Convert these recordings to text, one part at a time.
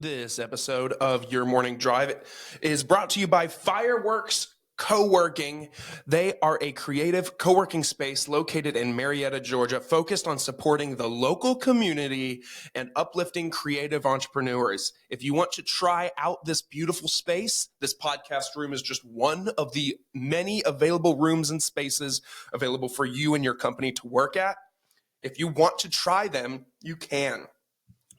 This episode of Your Morning Drive is brought to you by Fireworks Co-working. They are a creative co-working space located in Marietta, Georgia, focused on supporting the local community and uplifting creative entrepreneurs. If you want to try out this beautiful space, this podcast room is just one of the many available rooms and spaces available for you and your company to work at. If you want to try them, you can.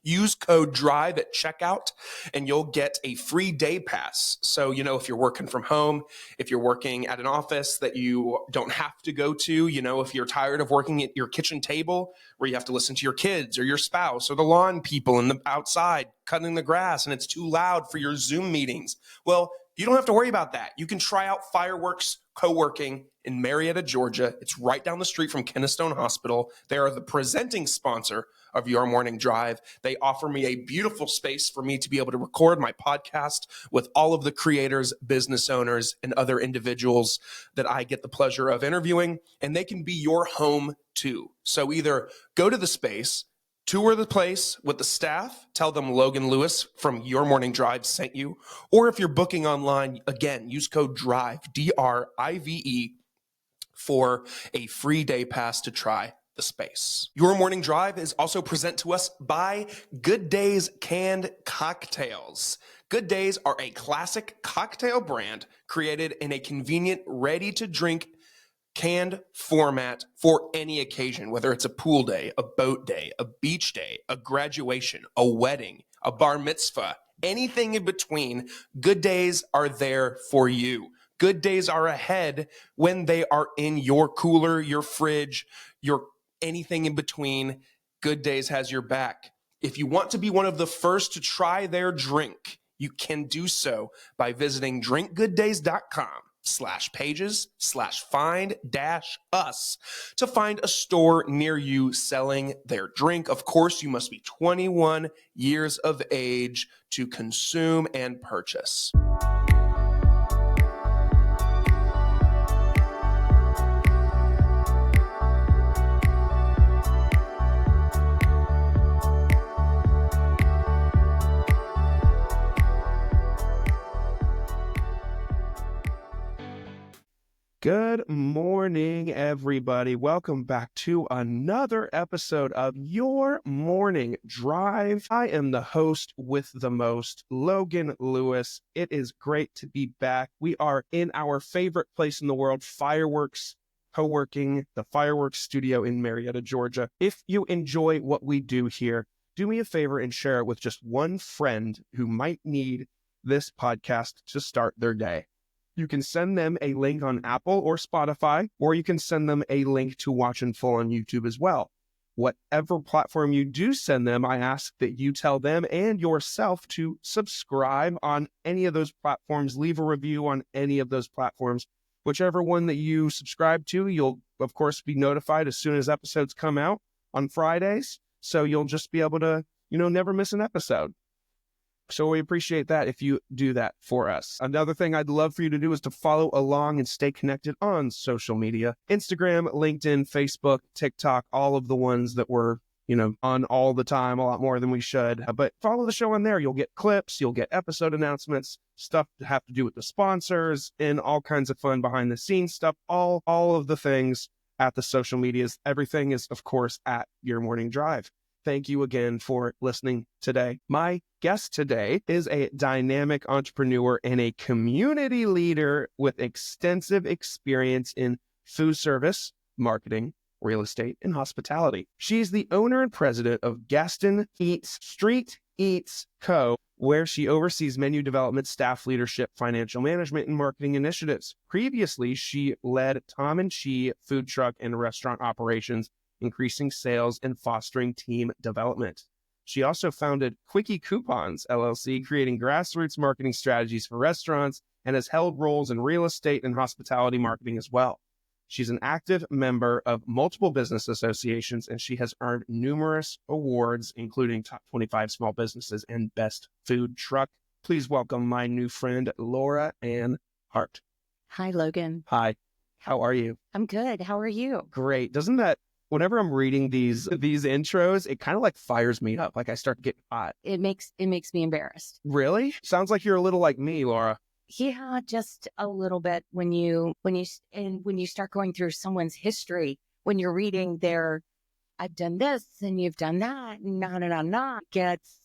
Use code DRIVE at checkout and you'll get a free day pass. So, if you're working from home, if you're working at an office that you don't have to go to, if you're tired of working at your kitchen table where you have to listen to your kids or your spouse or the lawn people in the outside cutting the grass and it's too loud for your Zoom meetings. Well, you don't have to worry about that. You can try out Fireworks Co-working in Marietta, Georgia. It's right down the street from Keystone Hospital. They are the presenting sponsor of Your Morning Drive. They offer me a beautiful space for me to be able to record my podcast with all of the creators, business owners, and other individuals that I get the pleasure of interviewing, and they can be your home too. So either go to the space, tour the place with the staff, tell them Logan Lewis from Your Morning Drive sent you, or if you're booking online, again, use code DRIVE, DRIVE, for a free day pass to try the space. Your Morning Drive is also present to us by Good Days Canned Cocktails. Good Days are a classic cocktail brand created in a convenient, ready-to-drink canned format for any occasion, whether it's a pool day, a boat day, a beach day, a graduation, a wedding, a bar mitzvah, anything in between. Good Days are there for you. Good Days are ahead when they are in your cooler, your fridge, your anything in between. Good Days has your back. If you want to be one of the first to try their drink, you can do so by visiting drinkgooddays.com/pages/find-us to find a store near you selling their drink. Of course, you must be 21 years of age to consume and purchase. Good morning, everybody. Welcome back to another episode of Your Morning Drive. I am the host with the most, Logan Lewis. It is great to be back. We are in our favorite place in the world, Fireworks Co-working, the Fireworks Studio in Marietta, Georgia. If you enjoy what we do here, do me a favor and share it with just one friend who might need this podcast to start their day. You can send them a link on Apple or Spotify, or you can send them a link to watch in full on YouTube as well. Whatever platform you do send them, I ask that you tell them and yourself to subscribe on any of those platforms, leave a review on any of those platforms. Whichever one that you subscribe to, you'll, of course, be notified as soon as episodes come out on Fridays. So you'll just be able to, never miss an episode. So we appreciate that if you do that for us. Another thing I'd love for you to do is to follow along and stay connected on social media. Instagram, LinkedIn, Facebook, TikTok, all of the ones that we're, on all the time, a lot more than we should. But follow the show on there. You'll get clips, you'll get episode announcements, stuff to have to do with the sponsors, and all kinds of fun behind the scenes stuff. All of the things at the social medias. Everything is, of course, at Your Morning Drive. Thank you again for listening today. My guest today is a dynamic entrepreneur and a community leader with extensive experience in food service, marketing, real estate, and hospitality. She's the owner and president of Gaston Street Eats Co., where she oversees menu development, staff leadership, financial management, and marketing initiatives. Previously, she led Tom and Chi food truck and restaurant operations, increasing sales and fostering team development. She also founded Quickie Coupons, LLC, creating grassroots marketing strategies for restaurants, and has held roles in real estate and hospitality marketing as well. She's an active member of multiple business associations, and she has earned numerous awards, including Top 25 Small Businesses and Best Food Truck. Please welcome my new friend, Laura Ann Hart. Hi, Logan. Hi. How are you? I'm good. How are you? Great. Doesn't that whenever I'm reading these intros, it kind of like fires me up. Like I start getting hot. It makes me embarrassed. Really? Sounds like you're a little like me, Laura. Yeah, just a little bit when you start going through someone's history, when you're reading their, I've done this and you've done that, gets,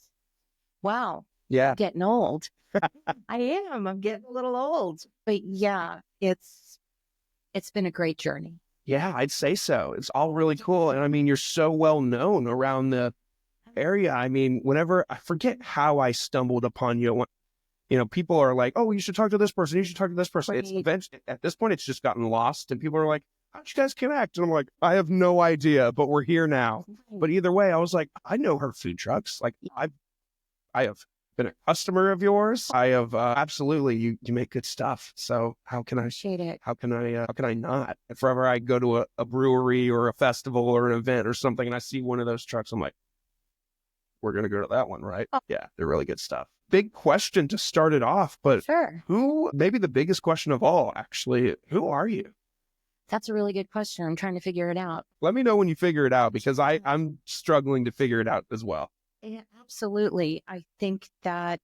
wow, Yeah. I'm getting old. I'm getting a little old. But yeah, it's been a great journey. Yeah, I'd say so. It's all really cool. And I mean, you're so well known around the area. I mean, whenever I forget how I stumbled upon you, people are like, oh, you should talk to this person. You should talk to this person. Right. It's eventually, at this point, it's just gotten lost. And people are like, how'd you guys connect? And I'm like, I have no idea, but we're here now. Right. But either way, I was like, I know her food trucks. Like I have been a customer of yours. I have absolutely. You make good stuff. So how can I Appreciate it. How can I not? If ever I go to a brewery or a festival or an event or something, and I see one of those trucks, I'm like, we're gonna go to that one, right? Oh. Yeah, they're really good stuff. Big question to start it off, but Sure. maybe the biggest question of all, actually, who are you? That's a really good question. I'm trying to figure it out. Let me know when you figure it out, because I'm struggling to figure it out as well. Yeah, absolutely. I think that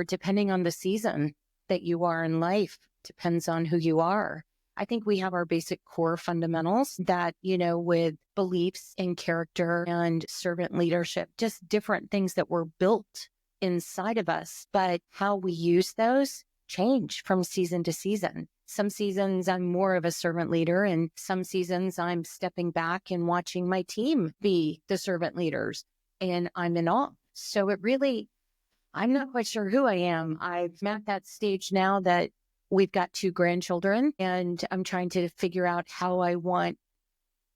depending on the season that you are in life, depends on who you are. I think we have our basic core fundamentals that, with beliefs and character and servant leadership, just different things that were built inside of us. But how we use those change from season to season. Some seasons I'm more of a servant leader, and some seasons I'm stepping back and watching my team be the servant leaders. And I'm in awe. So I'm not quite sure who I am. I'm at that stage now that we've got 2 grandchildren, and I'm trying to figure out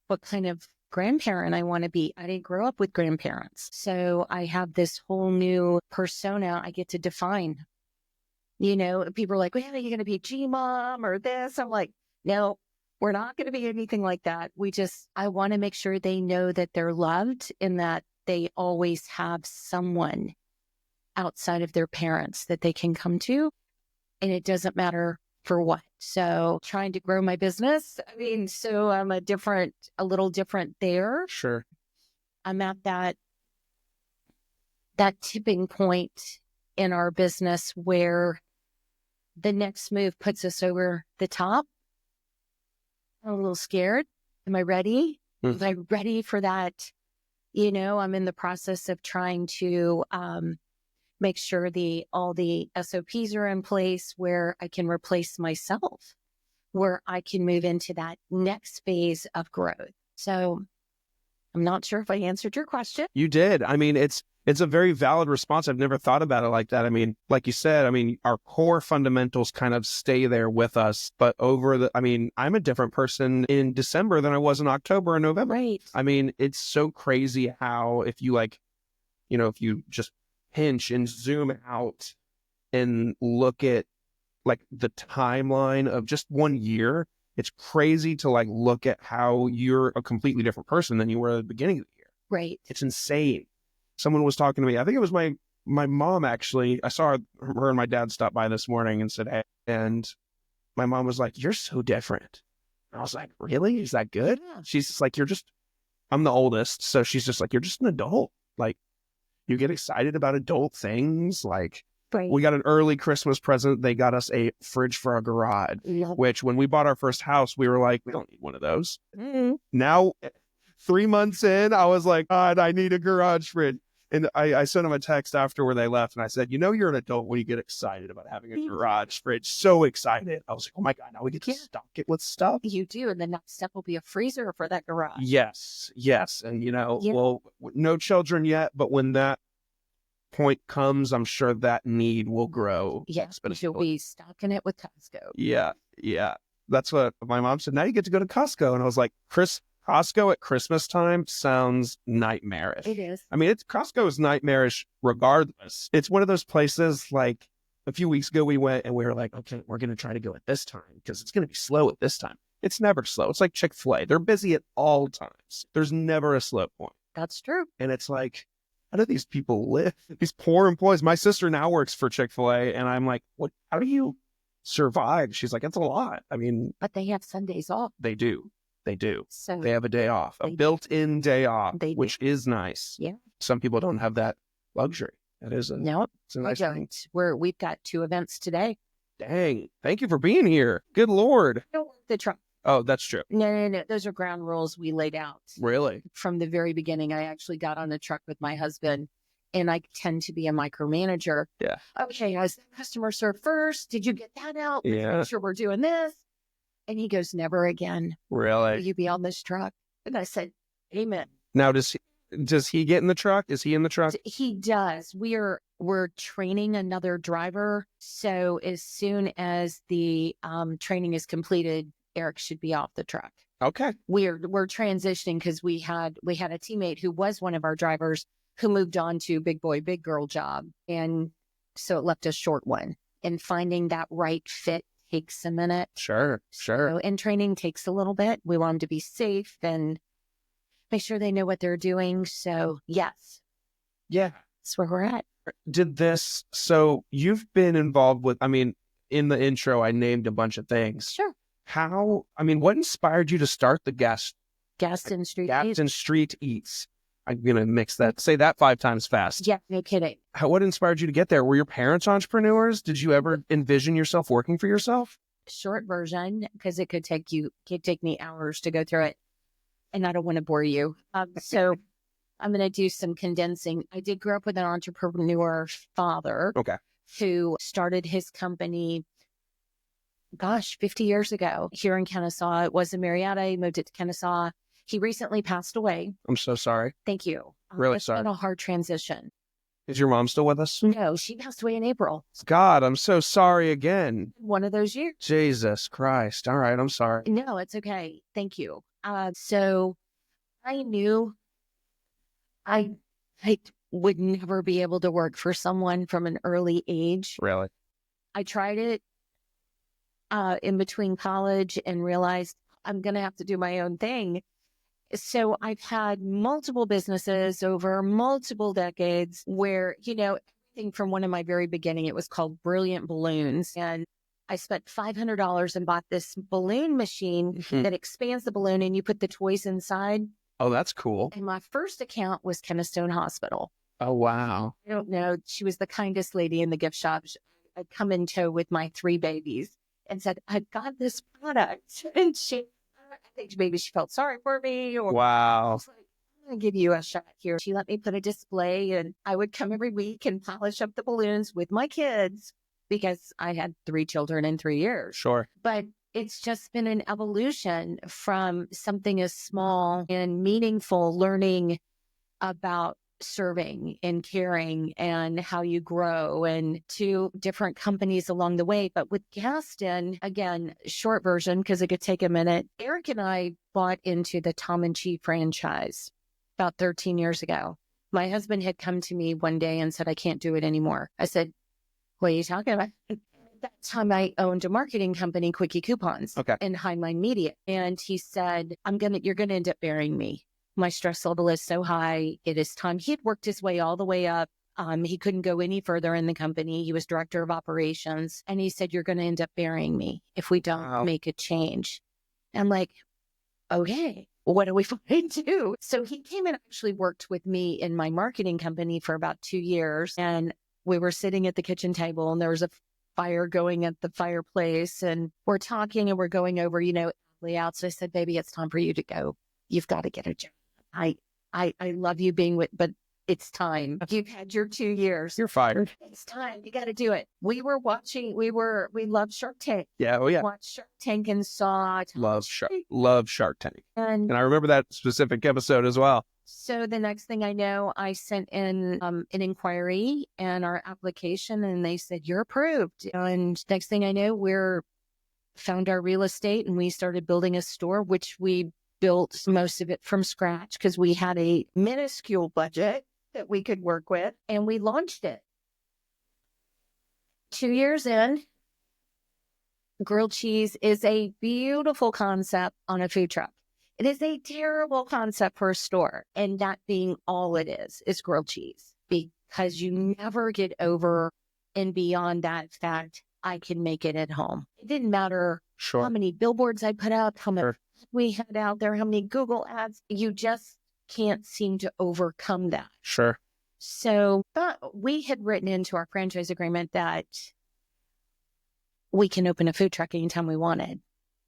what kind of grandparent I want to be. I didn't grow up with grandparents. So I have this whole new persona I get to define. People are like, well, are you going to be a G-mom or this? I'm like, no, we're not going to be anything like that. I want to make sure they know that they're loved and that they always have someone outside of their parents that they can come to, and it doesn't matter for what. So trying to grow my business. So I'm a little different there. Sure. I'm at that tipping point in our business where the next move puts us over the top. I'm a little scared. Am I ready? Am I ready for that? I'm in the process of trying to make sure all the SOPs are in place where I can replace myself, where I can move into that next phase of growth. So I'm not sure if I answered your question. You did. It's a very valid response. I've never thought about it like that. Like you said, our core fundamentals kind of stay there with us, but I'm a different person in December than I was in October and November. Right. It's so crazy how if you just pinch and zoom out and look at like the timeline of just 1 year, it's crazy to like look at how you're a completely different person than you were at the beginning of the year. Right. It's insane. Someone was talking to me. I think it was my mom, actually. I saw her and my dad stop by this morning and said, hey, and my mom was like, you're so different. And I was like, really? Is that good? Yeah. She's just like, I'm the oldest. So she's just like, you're just an adult. Like, you get excited about adult things. Like, right. We got an early Christmas present. They got us a fridge for our garage, which when we bought our first house, we were like, we don't need one of those. Mm-hmm. Now, 3 months in, I was like, God, I need a garage fridge. And I sent them a text after where they left, and I said, you're an adult when you get excited about having a garage fridge. So excited. I was like, oh my God, now we get to stock it with stuff. You do. And the next step will be a freezer for that garage. Yes. And, well, no children yet, but when that point comes, I'm sure that need will grow. Yes, you'll be stocking it with Costco. Yeah. That's what my mom said. Now you get to go to Costco. And I was like, Costco at Christmas time sounds nightmarish. It is. Costco is nightmarish regardless. It's one of those places, like a few weeks ago we went and we were like, okay, we're going to try to go at this time because it's going to be slow at this time. It's never slow. It's like Chick-fil-A. They're busy at all times. There's never a slow point. That's true. And it's like, how do these people live? These poor employees. My sister now works for Chick-fil-A and I'm like, how do you survive? She's like, it's a lot. But they have Sundays off. They do. They do. So They have a day off, a They do. built-in day off, They do. which is nice. Yeah. Some people don't have that luxury. That is a, no, it's a we nice thing. don't. We've got 2 events today. Dang. Thank you for being here. Good Lord. Don't work the truck. Oh, that's true. No. Those are ground rules we laid out. Really? From the very beginning. I actually got on the truck with my husband, and I tend to be a micromanager. Yeah. Okay, I said, customer serve first. Did you get that out? Let's Yeah. make sure we're doing this. And he goes, never again. Will Really? you be on this truck? And I said, amen. Now, does he get in the truck? Is he in the truck? He does. We're training another driver. So as soon as the training is completed, Eric should be off the truck. Okay. We're transitioning because we had a teammate who was one of our drivers who moved on to big boy, big girl job. And so it left a short one. And finding that right fit takes a minute. Sure. So, and training takes a little bit. We want them to be safe and make sure they know what they're doing. So yes, Yeah. that's where we're at. So you've been involved with, in the intro, I named a bunch of things. Sure. What inspired you to start the Gaston Street. Gaston Street Eats? I'm going to mix that, say that 5 times fast. Yeah, no kidding. What inspired you to get there? Were your parents entrepreneurs? Did you ever envision yourself working for yourself? Short version, because it could take me hours to go through it. And I don't want to bore you. So I'm going to do some condensing. I did grow up with an entrepreneur father. Okay. Who started his company, 50 years ago here in Kennesaw. It was in Marietta. He moved it to Kennesaw. He recently passed away. I'm so sorry. Thank you. Really It's sorry. been a hard transition. Is your mom still with us? No, she passed away in April. God, I'm so sorry again. One of those years. Jesus Christ. All right, I'm sorry. No, it's okay. Thank you. So I knew I would never be able to work for someone from an early age. Really? I tried it in between college and realized I'm going to have to do my own thing. So I've had multiple businesses over multiple decades where, everything from one of my very beginning, it was called Brilliant Balloons. And I spent $500 and bought this balloon machine that expands the balloon and you put the toys inside. Oh, that's cool. And my first account was Keystone Hospital. Oh, wow. I don't know. She was the kindest lady in the gift shop. I'd come in tow with my 3 babies and said, I've got this product. And I think maybe she felt sorry for me. Or wow. I was like, I'm going to give you a shot here. She let me put a display and I would come every week and polish up the balloons with my kids because I had 3 children in 3 years. Sure. But it's just been an evolution from something as small and meaningful, learning about serving and caring and how you grow, and to different companies along the way. But with Gaston, again, short version, because it could take a minute, Eric and I bought into the Tom and Chi franchise about 13 years ago. My husband had come to me one day and said, I can't do it anymore. I said, what are you talking about? At that time, I owned a marketing company, Quickie Coupons, and Highline Media. And he said, you're going to end up burying me. My stress level is so high. It is time. He had worked his way all the way up. He couldn't go any further in the company. He was director of operations. And he said, you're going to end up burying me if we don't make a change. I'm like, okay, what are we going to do? So he came and actually worked with me in my marketing company for about 2 years. And we were sitting at the kitchen table and there was a fire going at the fireplace. And we're talking and we're going over, layouts. So I said, baby, it's time for you to go. You've got to get a job. I love you being with, but it's time. You've had your 2 years. You're fired. It's time. You got to do it. We loved Shark Tank. Yeah. Oh, yeah. Watched Shark Tank and saw. Love Shark Tank. And I remember that specific episode as well. So the next thing I know, I sent in an inquiry and our application, and they said, you're approved. And next thing I know, found our real estate and we started building a store, which we built most of it from scratch because we had a minuscule budget that we could work with, and we launched it. 2 years in, grilled cheese is a beautiful concept on a food truck. It is a terrible concept for a store, and that being all it is grilled cheese, because you never get over and beyond that fact, I can make it at home. It didn't matter how many billboards I put up, how much we had out there, how many Google ads. You just can't seem to overcome that. Sure. So we had written into our franchise agreement that we can open a food truck anytime we wanted.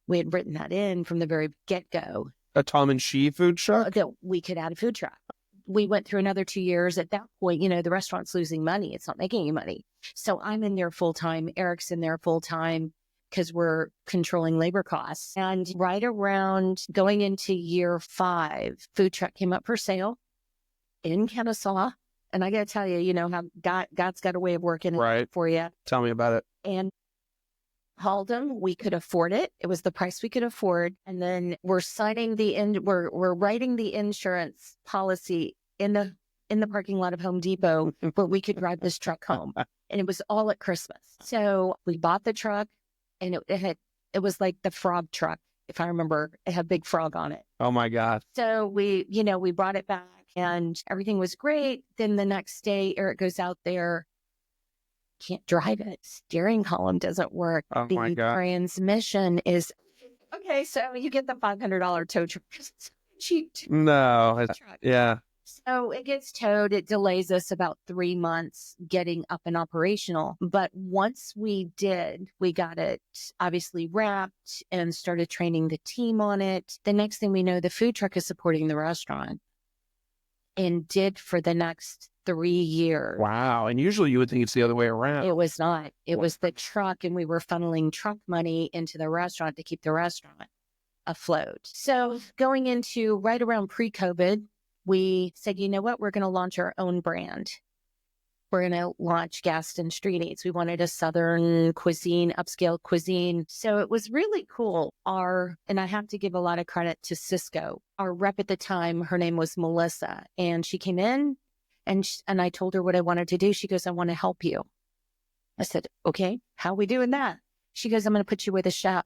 We had written that in from the very get-go. A Tom and She food truck? That we could add a food truck. We went through another 2 years. At that point, the restaurant's losing money. It's not making any money. So I'm in there full time. Eric's in there full time because we're controlling labor costs. And right around going into year 5, food truck came up for sale in Kennesaw. And I got to tell you, how God's got a way of working it for you. Tell me about it. And hauled them. We could afford it. It was the price we could afford. And then we're signing we're writing the insurance policy in the parking lot of Home Depot where we could drive this truck home. And it was all at Christmas. So we bought the truck, and it was like the frog truck, if I remember. It had a big frog on it. Oh my God. So we brought it back and everything was great. Then the next day, Eric goes out there. Can't drive it. Steering column doesn't work. Oh my God. Transmission is okay. So you get the $500 tow truck. It's cheap. No. Yeah. So it gets towed. It delays us about 3 months getting up and operational. But once we did, we got it obviously wrapped and started training the team on it. The next thing we know, the food truck is supporting the restaurant, and did for the next 3 years. Wow. And usually you would think it's the other way around. It was not. It was the truck, and we were funneling truck money into the restaurant to keep the restaurant afloat. So going into right around pre-COVID, we said, you know what? We're going to launch our own brand. We're going to launch Gaston Street Eats. We wanted a Southern cuisine, upscale cuisine. So it was really cool. And I have to give a lot of credit to Cisco. Our rep at the time, her name was Melissa, and she came in and I told her what I wanted to do. She goes, I want to help you. I said, okay, how are we doing that? She goes, I'm going to put you with a chef.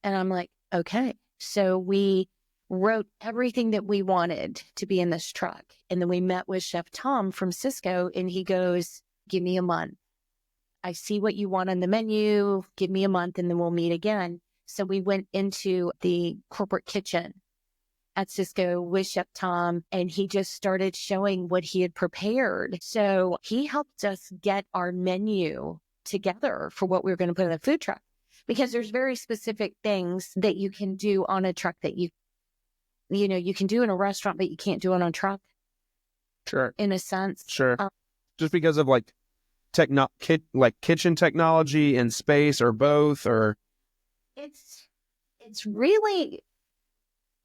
And I'm like, okay. So we wrote everything that we wanted to be in this truck. And then we met with Chef Tom from Cisco, and he goes, give me a month. I see what you want on the menu. Give me a month, and then we'll meet again. So we went into the corporate kitchen at Cisco with Chef Tom, and he just started showing what he had prepared. So he helped us get our menu together for what we were going to put in the food truck, because there's very specific things that you can do on a truck that you can do in a restaurant, but you can't do it on a truck. Sure. In a sense. Sure. Just because of kitchen technology and space, or both, or it's really,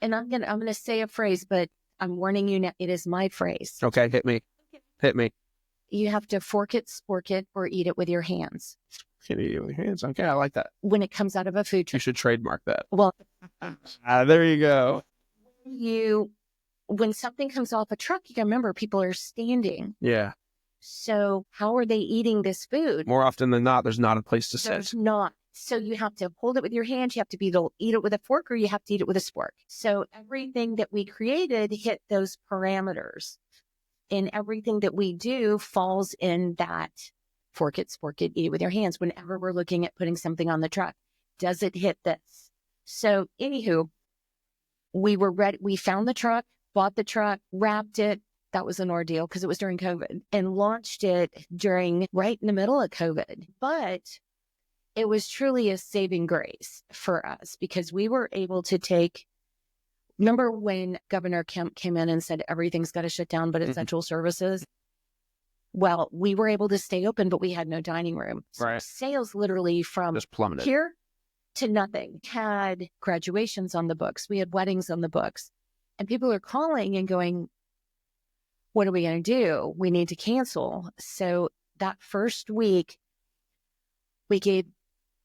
and I'm gonna say a phrase, but I'm warning you now, it is my phrase. Okay, hit me. You have to fork it, spork it, or eat it with your hands. Can you eat it with your hands? Okay, I like that. When it comes out of a food truck. You should trademark that. Well, there you go. When something comes off a truck, you can remember people are standing. Yeah. So how are they eating this food? More often than not, there's not a place to sit. There's not. So you have to hold it with your hands. You have to be able to eat it with a fork, or you have to eat it with a spork. So everything that we created hit those parameters, and everything that we do falls in that fork it, spork it, eat it with your hands. Whenever we're looking at putting something on the truck, does it hit this? So anywho, we were ready. We found the truck, bought the truck, wrapped it. That was an ordeal because it was during COVID, and launched it right in the middle of COVID. But it was truly a saving grace for us, because we were able to remember when Governor Kemp came in and said everything's got to shut down but essential services? Well, we were able to stay open, but we had no dining room. So right. Sales literally from just plummeted here to nothing. Had graduations on the books. We had weddings on the books. And people are calling and going, what are we going to do? We need to cancel. So that first week, we gave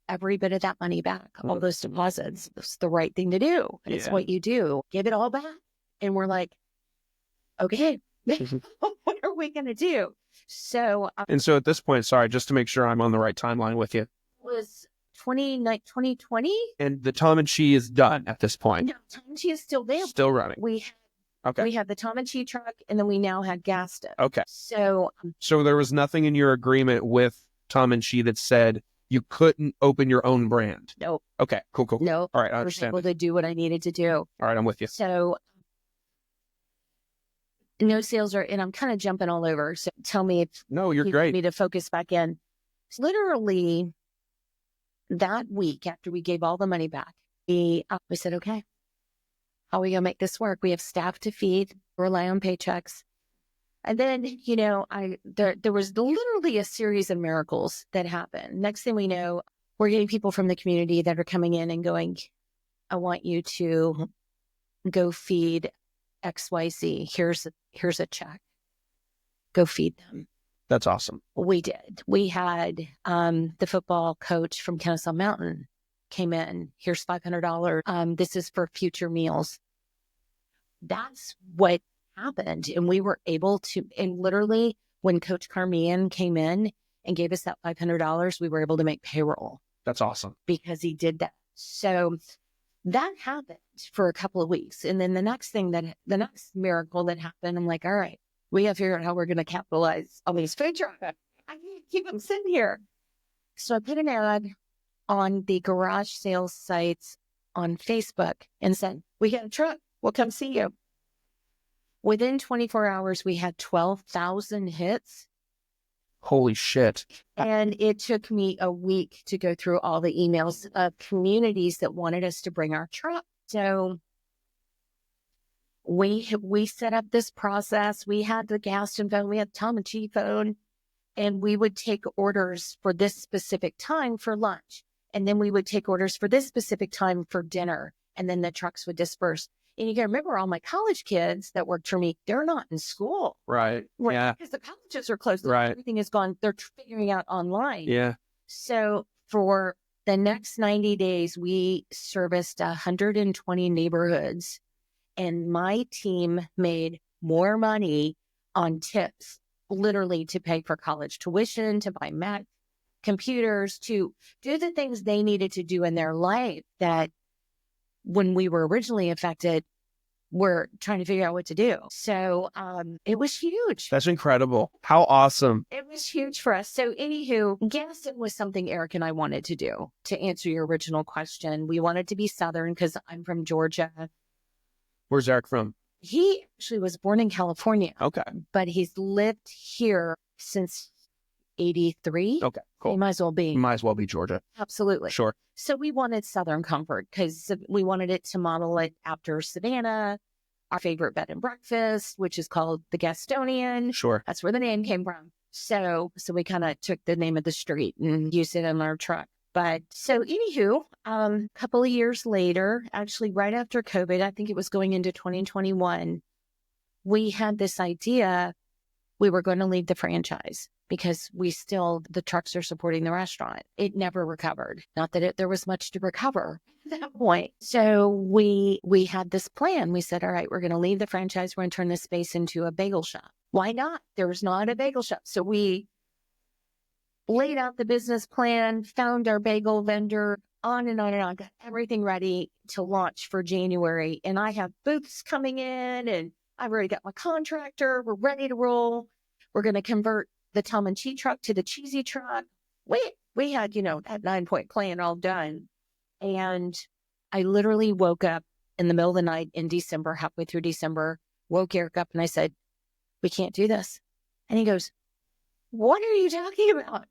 every bit of that money back, all those deposits. It's the right thing to do. It's what you do. Give it all back. And we're like, okay, what are we going to do? So, and so at this point, sorry, just to make sure I'm on the right timeline with you. It was 2020. And the Tom and She is done at this point. No, Tom and She is still there. Still running. We had the Tom and She truck, and then we now had Gaston. Okay. So there was nothing in your agreement with Tom and She that said You couldn't open your own brand. No. Okay, cool. No. All right, I was understand. able to do what I needed to do. All right, I'm with you. So no sales are, and I'm kind of jumping all over. So tell me if No, you're you great. want me to focus back in. It's literally that week after we gave all the money back, we said, okay, how are we going to make this work? We have staff to feed, rely on paychecks. And then, there was literally a series of miracles that happened. Next thing we know, we're getting people from the community that are coming in and going, I want you to go feed XYZ. Here's a check. Go feed them. That's awesome. We did. We had the football coach from Kennesaw Mountain came in. Here's $500. This is for future meals. That's what happened. And we were able to, and literally when Coach Carmian came in and gave us that $500, we were able to make payroll. That's awesome. Because he did that. So that happened for a couple of weeks. And then the next miracle that happened, I'm like, all right, we have to figure out how we're going to capitalize on these food trucks. I can't keep them sitting here. So I put an ad on the garage sales sites on Facebook and said, we got a truck. We'll come see you. Within 24 hours, we had 12,000 hits. Holy shit. And it took me a week to go through all the emails of communities that wanted us to bring our truck. So we set up this process. We had the Gaston phone, we had the Tom and Chi phone, and we would take orders for this specific time for lunch. And then we would take orders for this specific time for dinner. And then the trucks would disperse. And you got to remember, all my college kids that worked for me, they're not in school. Right. Yeah. Because the colleges are closed. Right. Everything is gone. They're figuring out online. Yeah. So for the next 90 days, we serviced 120 neighborhoods. And my team made more money on tips, literally to pay for college tuition, to buy Mac computers, to do the things they needed to do in their life that when we were originally affected, we're trying to figure out what to do. So it was huge. That's incredible. How awesome. It was huge for us. So anywho, Gaston was something Eric and I wanted to do. To answer your original question, we wanted to be Southern because I'm from Georgia. Where's Eric from? He actually was born in California. Okay. But he's lived here since 83. Okay, cool. He might as well be. Might as well be Georgia. Absolutely. Sure. So we wanted Southern comfort because we wanted it to model it after Savannah, our favorite bed and breakfast, which is called the Gastonian. Sure. That's where the name came from. So we kind of took the name of the street and used it in our truck. But so anywho, a couple of years later, actually right after COVID, I think it was going into 2021, we had this idea we were going to leave the franchise because the trucks are supporting the restaurant. It never recovered. Not that there was much to recover at that point. So we had this plan. We said, all right, we're going to leave the franchise. We're going to turn this space into a bagel shop. Why not? There was not a bagel shop. So we laid out the business plan, found our bagel vendor, on and on and on, got everything ready to launch for January. And I have booths coming in and I've already got my contractor. We're ready to roll. We're going to convert the Tom and Chi truck to the cheesy truck. We had, that 9-point plan all done. And I literally woke up in the middle of the night in December, halfway through December, woke Eric up and I said, we can't do this. And he goes, what are you talking about?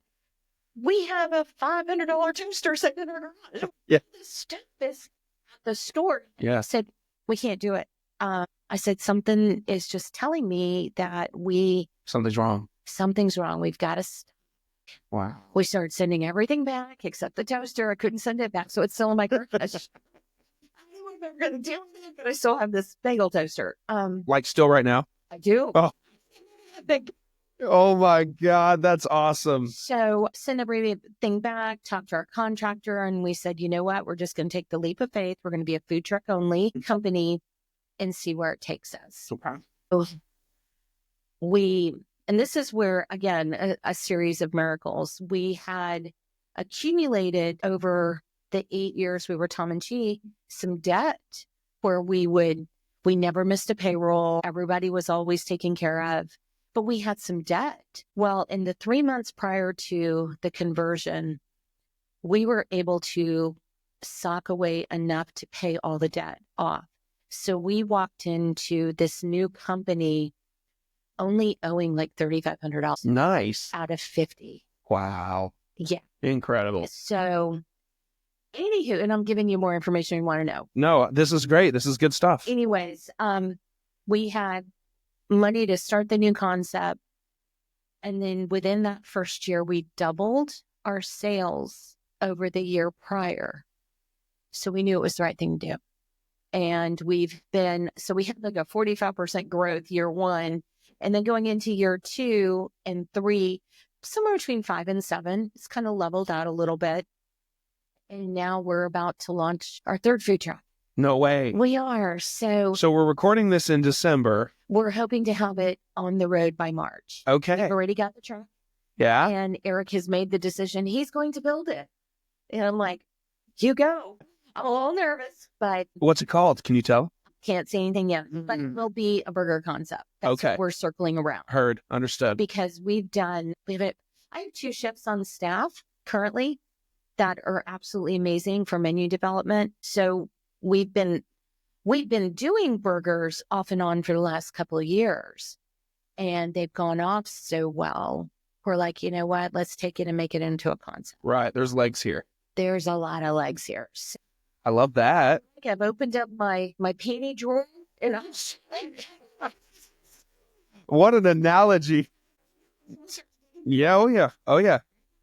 We have a $500 toaster sitting in our garage. Yeah. This stuff is at the store. Yeah. I said, we can't do it. I said, something is just telling me that something's wrong. Something's wrong. We've got to stop. Wow. We started sending everything back except the toaster. I couldn't send it back, so it's still in my garage. I don't know what I'm going to do with it, but I still have this bagel toaster. Like still right now? I do. Oh. Oh my God, that's awesome. So send everything back, talked to our contractor, and we said, you know what? We're just going to take the leap of faith. We're going to be a food truck only company and see where it takes us. Okay. So and this is where, again, a series of miracles. We had accumulated over the 8 years we were Tom and Chi, some debt where we never missed a payroll. Everybody was always taken care of. But we had some debt. Well, in the 3 months prior to the conversion, we were able to sock away enough to pay all the debt off. So we walked into this new company only owing like $3,500 Nice. out of 50. Wow. Yeah. Incredible. So anywho, and I'm giving you more information you want to know. No, this is great. This is good stuff. Anyways, we had money to start the new concept. And then within that first year, we doubled our sales over the year prior. So we knew it was the right thing to do. And we had like a 45% growth year one. And then going into year 2 and 3, somewhere between 5 and 7, it's kind of leveled out a little bit. And now we're about to launch our 3rd food truck. No way. We are. So we're recording this in December. We're hoping to have it on the road by March. Okay. We've already got the truck. Yeah. And Eric has made the decision. He's going to build it. And I'm like, you go. I'm a little nervous, but. What's it called? Can you tell? Can't say anything yet, but it will be a burger concept. That's what we're circling around. Heard. Understood. Because I have 2 chefs on staff currently that are absolutely amazing for menu development. So we've been doing burgers off and on for the last couple of years, and they've gone off so well. We're like, you know what? Let's take it and make it into a concept. Right. There's legs here. There's a lot of legs here. So I love that. I've opened up my panty drawer, and I'm what an analogy. Yeah. Oh yeah. Oh yeah.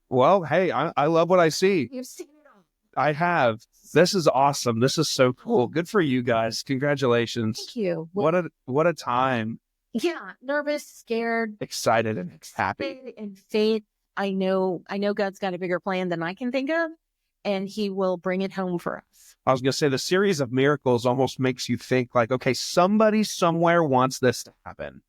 Well, hey, I love what I see. You've seen it all. I have. This is awesome. This is so cool. Good for you guys. Congratulations. Thank you. What a time. Yeah, nervous, scared, excited, and happy. And faith. I know God's got a bigger plan than I can think of, and He will bring it home for us. I was going to say the series of miracles almost makes you think like, okay, somebody somewhere wants this to happen.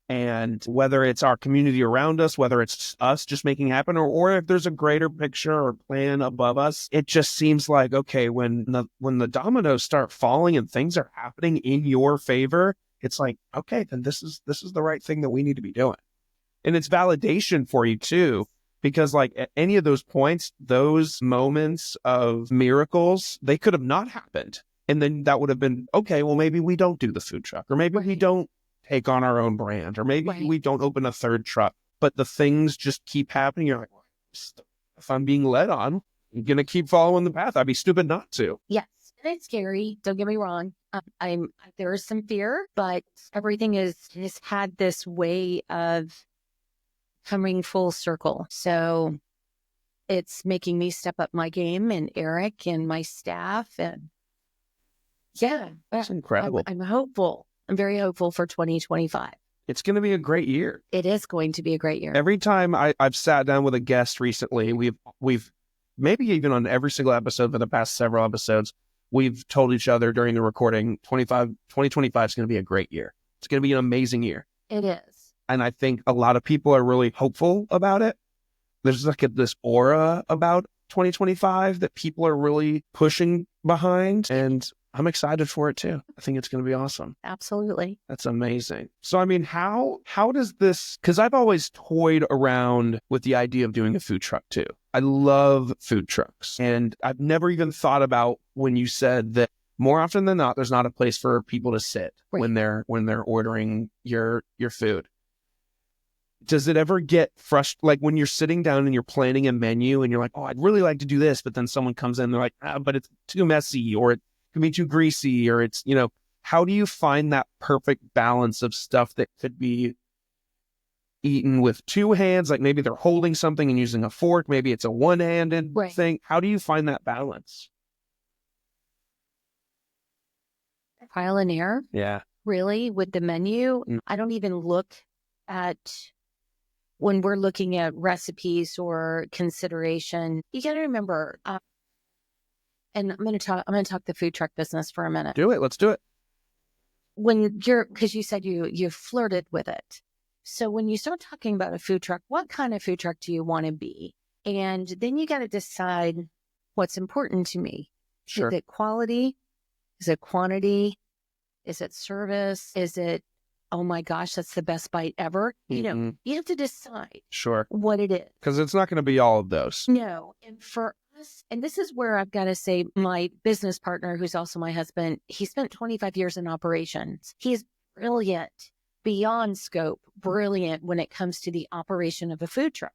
And whether it's our community around us, whether it's us just making it happen, or if there's a greater picture or plan above us, it just seems like, okay, when the dominoes start falling and things are happening in your favor, it's like, okay, then this is the right thing that we need to be doing. And it's validation for you too, because like at any of those points, those moments of miracles, they could have not happened. And then that would have been, okay, well, maybe we don't do the food truck, or maybe we don't take on our own brand, or maybe we don't open a 3rd truck, but the things just keep happening. You're like, well, if I'm being led on, I'm going to keep following the path. I'd be stupid not to. Yes. And it's scary. Don't get me wrong. There is some fear, but everything has had this way of coming full circle. So it's making me step up my game, and Eric and my staff. And yeah, that's incredible. I'm hopeful. I'm very hopeful for 2025. It's going to be a great year. It is going to be a great year. Every time I've sat down with a guest recently, we've maybe even on every single episode for the past several episodes, we've told each other during the recording, 2025 is going to be a great year. It's going to be an amazing year. It is. And I think a lot of people are really hopeful about it. There's like this aura about 2025 that people are really pushing behind, and I'm excited for it too. I think it's going to be awesome. Absolutely. That's amazing. So, I mean, how does this, because I've always toyed around with the idea of doing a food truck too. I love food trucks, and I've never even thought about when you said that more often than not, there's not a place for people to sit when they're ordering your food. Does it ever get frustrated? Like when you're sitting down and you're planning a menu and you're like, oh, I'd really like to do this, but then someone comes in and they're like, but it's too messy, or it can be too greasy, or it's, how do you find that perfect balance of stuff that could be eaten with 2 hands? Like maybe they're holding something and using a fork. Maybe it's a one-handed thing. How do you find that balance? Trial and error. Yeah. Really, with the menu, I don't even look at, when we're looking at recipes or consideration, you got to remember, and I'm going to talk the food truck business for a minute. Do it. Let's do it. Because you said you flirted with it. So when you start talking about a food truck, what kind of food truck do you want to be? And then you got to decide what's important to me. Sure. Is it quality? Is it quantity? Is it service? Is it, oh my gosh, that's the best bite ever? Mm-hmm. You have to decide what it is. Because it's not going to be all of those. No. And for us, us, and this is where I've got to say my business partner, who's also my husband, he spent 25 years in operations. He's brilliant, beyond scope, brilliant when it comes to the operation of a food truck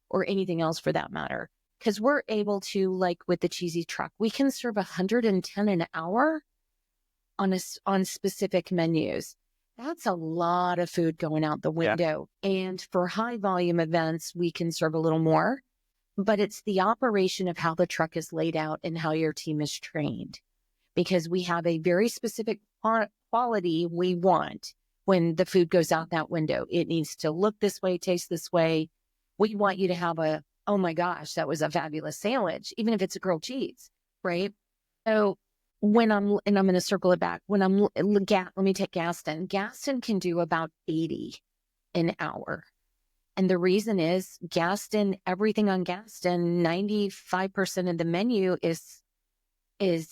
or anything else for that matter. Because we're able to, like with the cheesy truck, we can serve 110 an hour on specific menus. That's a lot of food going out the window. Yeah. And for high volume events, we can serve a little more, but it's the operation of how the truck is laid out and how your team is trained, because we have a very specific quality we want when the food goes out that window. It needs to look this way, taste this way. We want you to have a, oh my gosh, that was a fabulous sandwich, even if it's a grilled cheese, right? So when I'm going to circle it back, let me take Gaston. Gaston can do about 80 an hour. And the reason is everything on Gaston, 95% of the menu is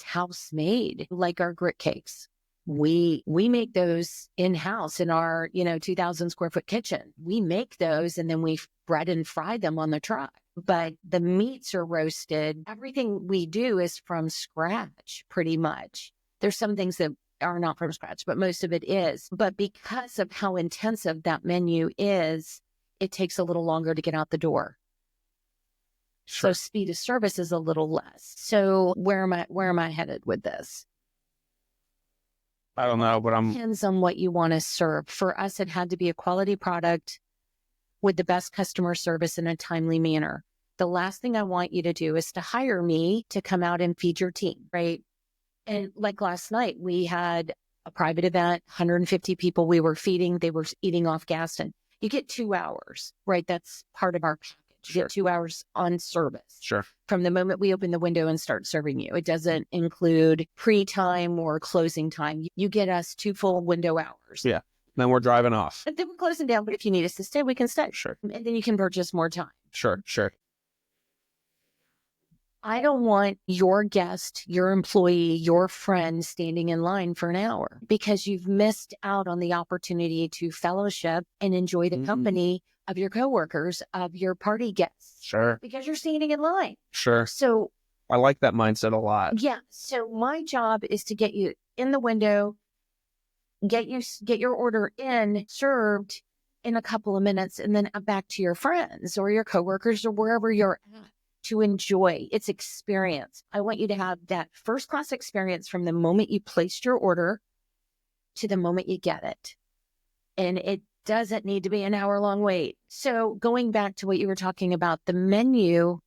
house made, like our grit cakes. We make those in-house in our, 2,000 square foot kitchen. We make those and then we bread and fry them on the truck. But the meats are roasted. Everything we do is from scratch, pretty much. There's some things that are not from scratch, but most of it is. But because of how intensive that menu is, it takes a little longer to get out the door. Sure. So speed of service is a little less. So where am I headed with this? I don't know, but depends on what you want to serve. For us, it had to be a quality product with the best customer service in a timely manner. The last thing I want you to do is to hire me to come out and feed your team, right? And like last night, we had a private event, 150 people we were feeding. They were eating off Gaston. You get 2 hours, right? That's part of our package. You get 2 hours on service. Sure. From the moment we open the window and start serving you. It doesn't include pre-time or closing time. You get us 2 full window hours. Yeah. Then we're driving off. And then we're closing down, but if you need us to stay, we can stay. Sure. And then you can purchase more time. Sure. I don't want your guest, your employee, your friend standing in line for an hour because you've missed out on the opportunity to fellowship and enjoy the company of your coworkers, of your party guests. Sure. Because you're standing in line. Sure. So I like that mindset a lot. Yeah. So my job is to get you in the window, get your order in, served in a couple of minutes, and then back to your friends or your coworkers or wherever you're at to enjoy its experience. I want you to have that first class experience from the moment you placed your order to the moment you get it. And it doesn't need to be an hour-long wait. So going back to what you were talking about, the menu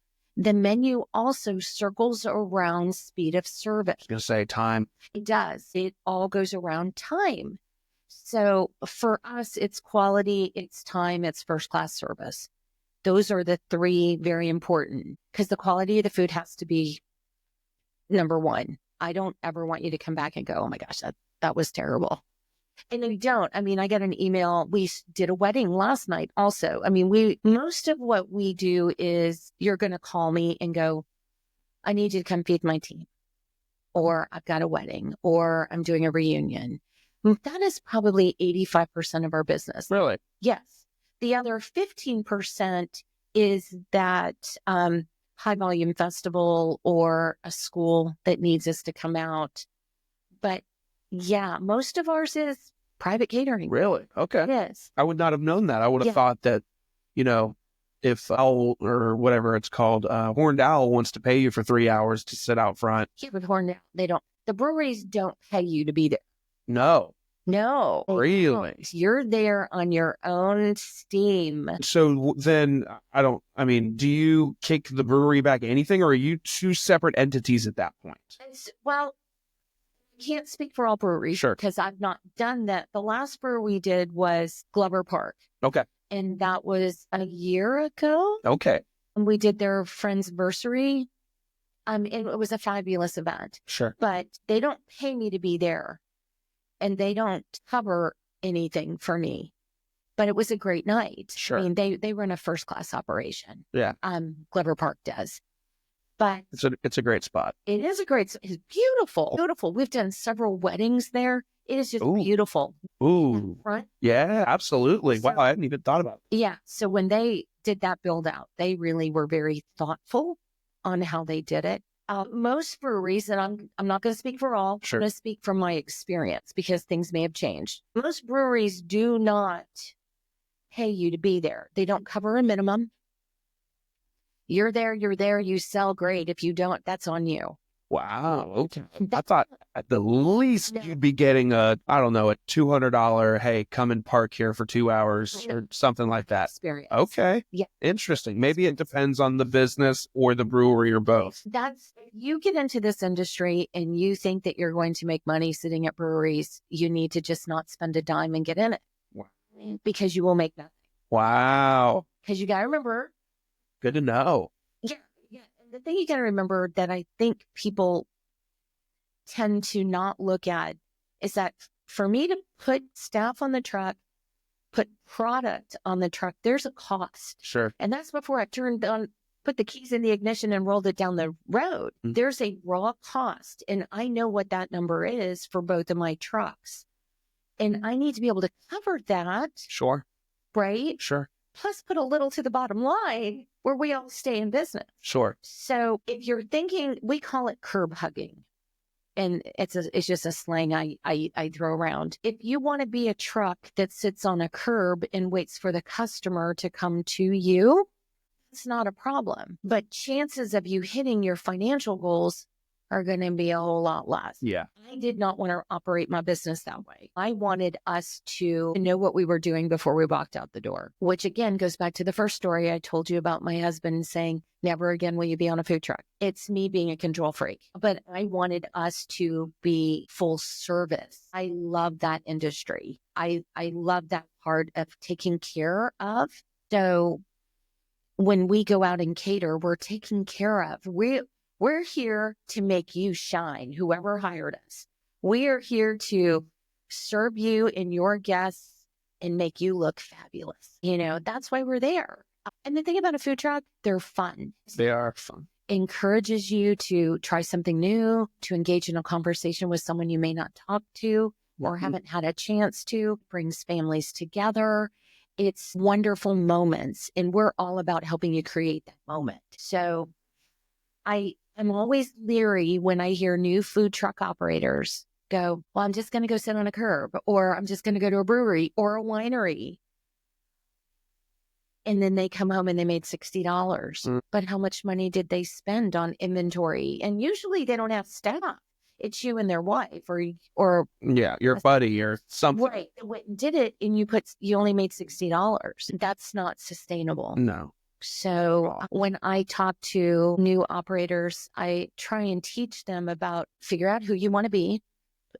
also circles around speed of service. I was going to say time. It does. It all goes around time. So for us, it's quality, it's time, it's first-class service. Those are the 3 very important because the quality of the food has to be number 1. I don't ever want you to come back and go, oh my gosh, that was terrible. And you don't. I mean, I got an email. We did a wedding last night also. I mean, most of what we do is you're going to call me and go, I need you to come feed my team, or I've got a wedding, or I'm doing a reunion. That is probably 85% of our business. Really? Yes. The other 15% is that high volume festival or a school that needs us to come out. But yeah, most of ours is private catering. Really? Okay. Yes. I would not have known that. I would have thought that, if Owl or whatever it's called, Horned Owl wants to pay you for 3 hours to sit out front. Yeah, with Horned Owl, the breweries don't pay you to be there. No. Really? You're there on your own steam. So then do you kick the brewery back anything, or are you 2 separate entities at that point? Well, I can't speak for all breweries. Sure. Because I've not done that. The last brewery we did was Glover Park. Okay. And that was a year ago. Okay. And we did their friendsversary. And it was a fabulous event. Sure. But they don't pay me to be there. And they don't cover anything for me. But it was a great night. Sure. I mean, they run a first-class operation. Yeah. Glover Park does. But it's a great spot. It is it's beautiful. Beautiful. We've done several weddings there. It is just beautiful. Ooh. Right? Yeah, absolutely. Wow, I hadn't even thought about it. Yeah. So when they did that build out, they really were very thoughtful on how they did it. Most breweries, and I'm not going to speak for all, Sure. I'm going to speak from my experience because things may have changed. Most breweries do not pay you to be there. They don't cover a minimum. You're there, you sell, great. If you don't, that's on you. Wow. Okay. I thought at the least you'd be getting a $200, hey, come and park here for 2 hours or something like that. Experience. Okay. Yeah. Interesting. Maybe it depends on the business or the brewery or both. You get into this industry and you think that you're going to make money sitting at breweries, you need to just not spend a dime and get in it. Wow. Because you will make nothing. Wow. Because you got to remember. Good to know. Yeah. And the thing you got to remember that I think people tend to not look at is that for me to put staff on the truck, put product on the truck, there's a cost. Sure. And that's before I put the keys in the ignition and rolled it down the road. Mm-hmm. There's a raw cost. And I know what that number is for both of my trucks. And I need to be able to cover that. Sure. Right? Sure. Plus put a little to the bottom line where we all stay in business. Sure. So if you're thinking, we call it curb hugging. And it's just a slang I throw around. If you want to be a truck that sits on a curb and waits for the customer to come to you, it's not a problem. But chances of you hitting your financial goals are going to be a whole lot less. Yeah. I did not want to operate my business that way. I wanted us to know what we were doing before we walked out the door, which again goes back to the first story I told you about my husband saying, never again will you be on a food truck. It's me being a control freak, but I wanted us to be full service. I love that industry. I love that part of taking care of. So when we go out and cater, we're taken care of. We're here to make you shine, whoever hired us. We are here to serve you and your guests and make you look fabulous. That's why we're there. And the thing about a food truck, they're fun. They are fun. Encourages you to try something new, to engage in a conversation with someone you may not talk to or haven't had a chance to, brings families together. It's wonderful moments, and we're all about helping you create that moment. So I'm always leery when I hear new food truck operators go, well, I'm just going to go sit on a curb, or I'm just going to go to a brewery or a winery. And then they come home and they made $60. But how much money did they spend on inventory? And usually they don't have staff. It's you and their wife or your buddy or something. Right. They went and did it and you only made $60. That's not sustainable. No. So when I talk to new operators, I try and teach them about figure out who you want to be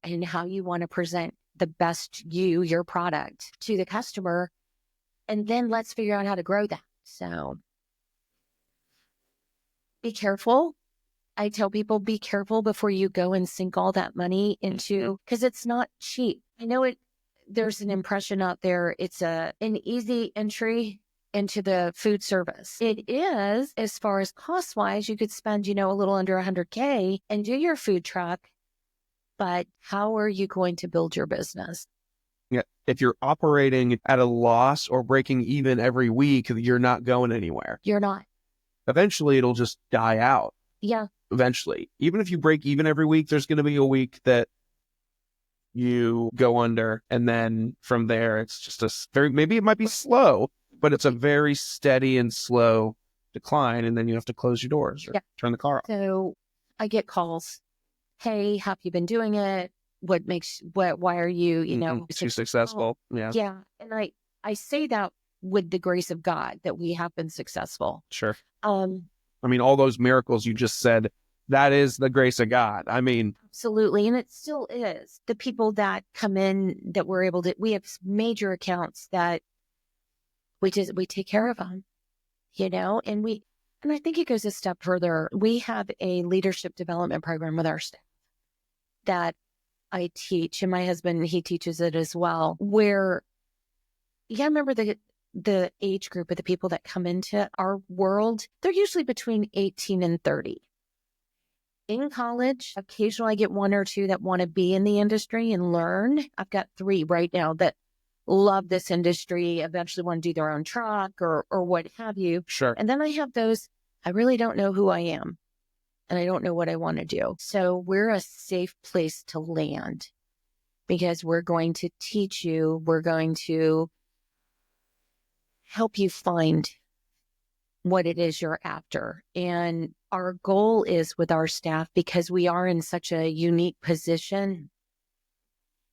and how you want to present the best your product to the customer. And then let's figure out how to grow that. So be careful. I tell people, be careful before you go and sink all that money into, because it's not cheap. I know there's an impression out there. It's an easy entry into the food service. It is, as far as cost wise, you could spend, a little under $100K and do your food truck. But how are you going to build your business? Yeah. If you're operating at a loss or breaking even every week, you're not going anywhere. You're not. Eventually, it'll just die out. Yeah. Eventually. Even if you break even every week, there's going to be a week that you go under. And then from there, it's just maybe it might be slow, but it's a very steady and slow decline. And then you have to close your doors or turn the car off. So I get calls. Hey, have you been doing it? Why are you, too successful? Yeah. Yeah. And I say that with the grace of God that we have been successful. Sure. All those miracles you just said, that is the grace of God. Absolutely. And it still is. The people that come in that we have major accounts that we take care of them, and I think it goes a step further. We have a leadership development program with our staff that I teach, and my husband, he teaches it as well, where, remember the age group of the people that come into our world, they're usually between 18 and 30. In college, occasionally I get one or two that want to be in the industry and learn. I've got 3 right now that love this industry, eventually want to do their own truck or what have you. Sure. And then I have those I really don't know who I am and I don't know what I want to do. So we're a safe place to land because we're going to teach you, we're going to help you find what it is you're after. And our goal is with our staff, because we are in such a unique position,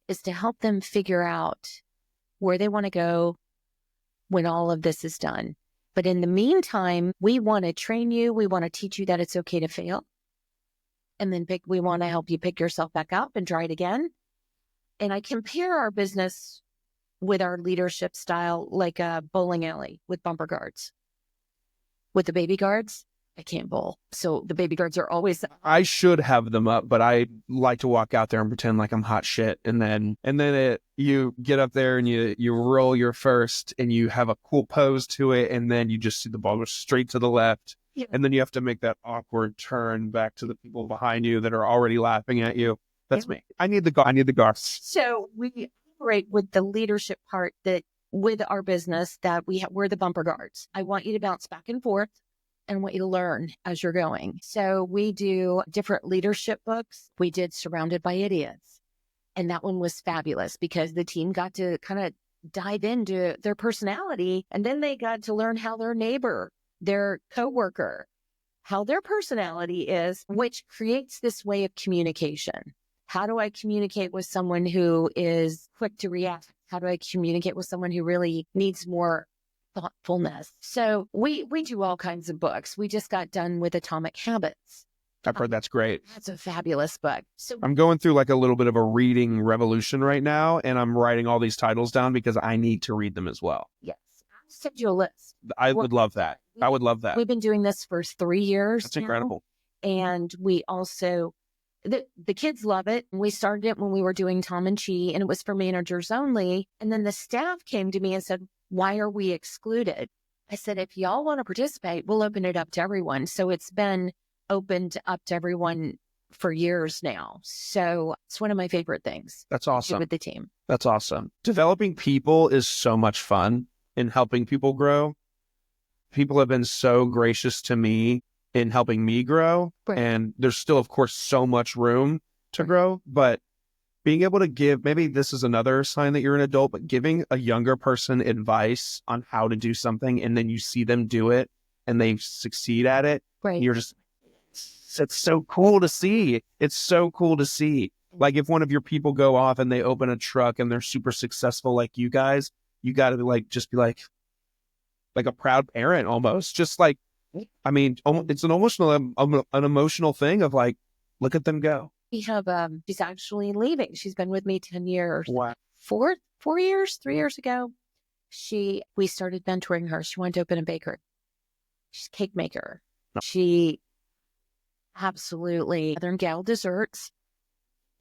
is to help them figure out where they want to go when all of this is done. But in the meantime, we want to train you. We want to teach you that it's okay to fail. And then we want to help you pick yourself back up and try it again. And I compare our business with our leadership style like a bowling alley with bumper guards. With the baby guards, I can't bowl. So the baby guards are always... I should have them up, but I like to walk out there and pretend like I'm hot shit. And then you get up there and you roll your first and you have a cool pose to it. And then you just see the ball go straight to the left. Yeah. And then you have to make that awkward turn back to the people behind you that are already laughing at you. That's me. I need the guards. So we operate with the leadership part that with our business that we're the bumper guards. I want you to bounce back and forth and want you to learn as you're going. So we do different leadership books. We did Surrounded by Idiots. And that one was fabulous because the team got to kind of dive into their personality. And then they got to learn how their neighbor, their coworker, how their personality is, which creates this way of communication. How do I communicate with someone who is quick to react? How do I communicate with someone who really needs more thoughtfulness? So we do all kinds of books. We just got done with Atomic Habits. I've heard that's great. That's a fabulous book. So I'm going through like a little bit of a reading revolution right now, and I'm writing all these titles down because I need to read them as well. Yes. I'll send you a list. I would love that. I would love that. We've been doing this for 3 years. That's incredible. And we also... The kids love it. We started it when we were doing Tom and Chi, and it was for managers only. And then the staff came to me and said, why are we excluded? I said, if y'all want to participate, we'll open it up to everyone. So it's been opened up to everyone for years now. So it's one of my favorite things. That's awesome. With the team. That's awesome. Developing people is so much fun in helping people grow. People have been so gracious to me in helping me grow. Right. And there's still, of course, so much room to grow, but being able to give, maybe this is another sign that you're an adult, but giving a younger person advice on how to do something, and then you see them do it and they succeed at it. Right. You're just, it's so cool to see. It's so cool to see. Like if one of your people go off and they open a truck and they're super successful like you guys, you got to like, just be like a proud parent almost. Just like, I mean, it's an emotional thing of like, look at them go. We have, she's actually leaving. She's been with me 10 years. Wow. 4 years, 3 years ago, we started mentoring her. She wanted to open a bakery. She's a cake maker. No. She absolutely, Southern Gal Desserts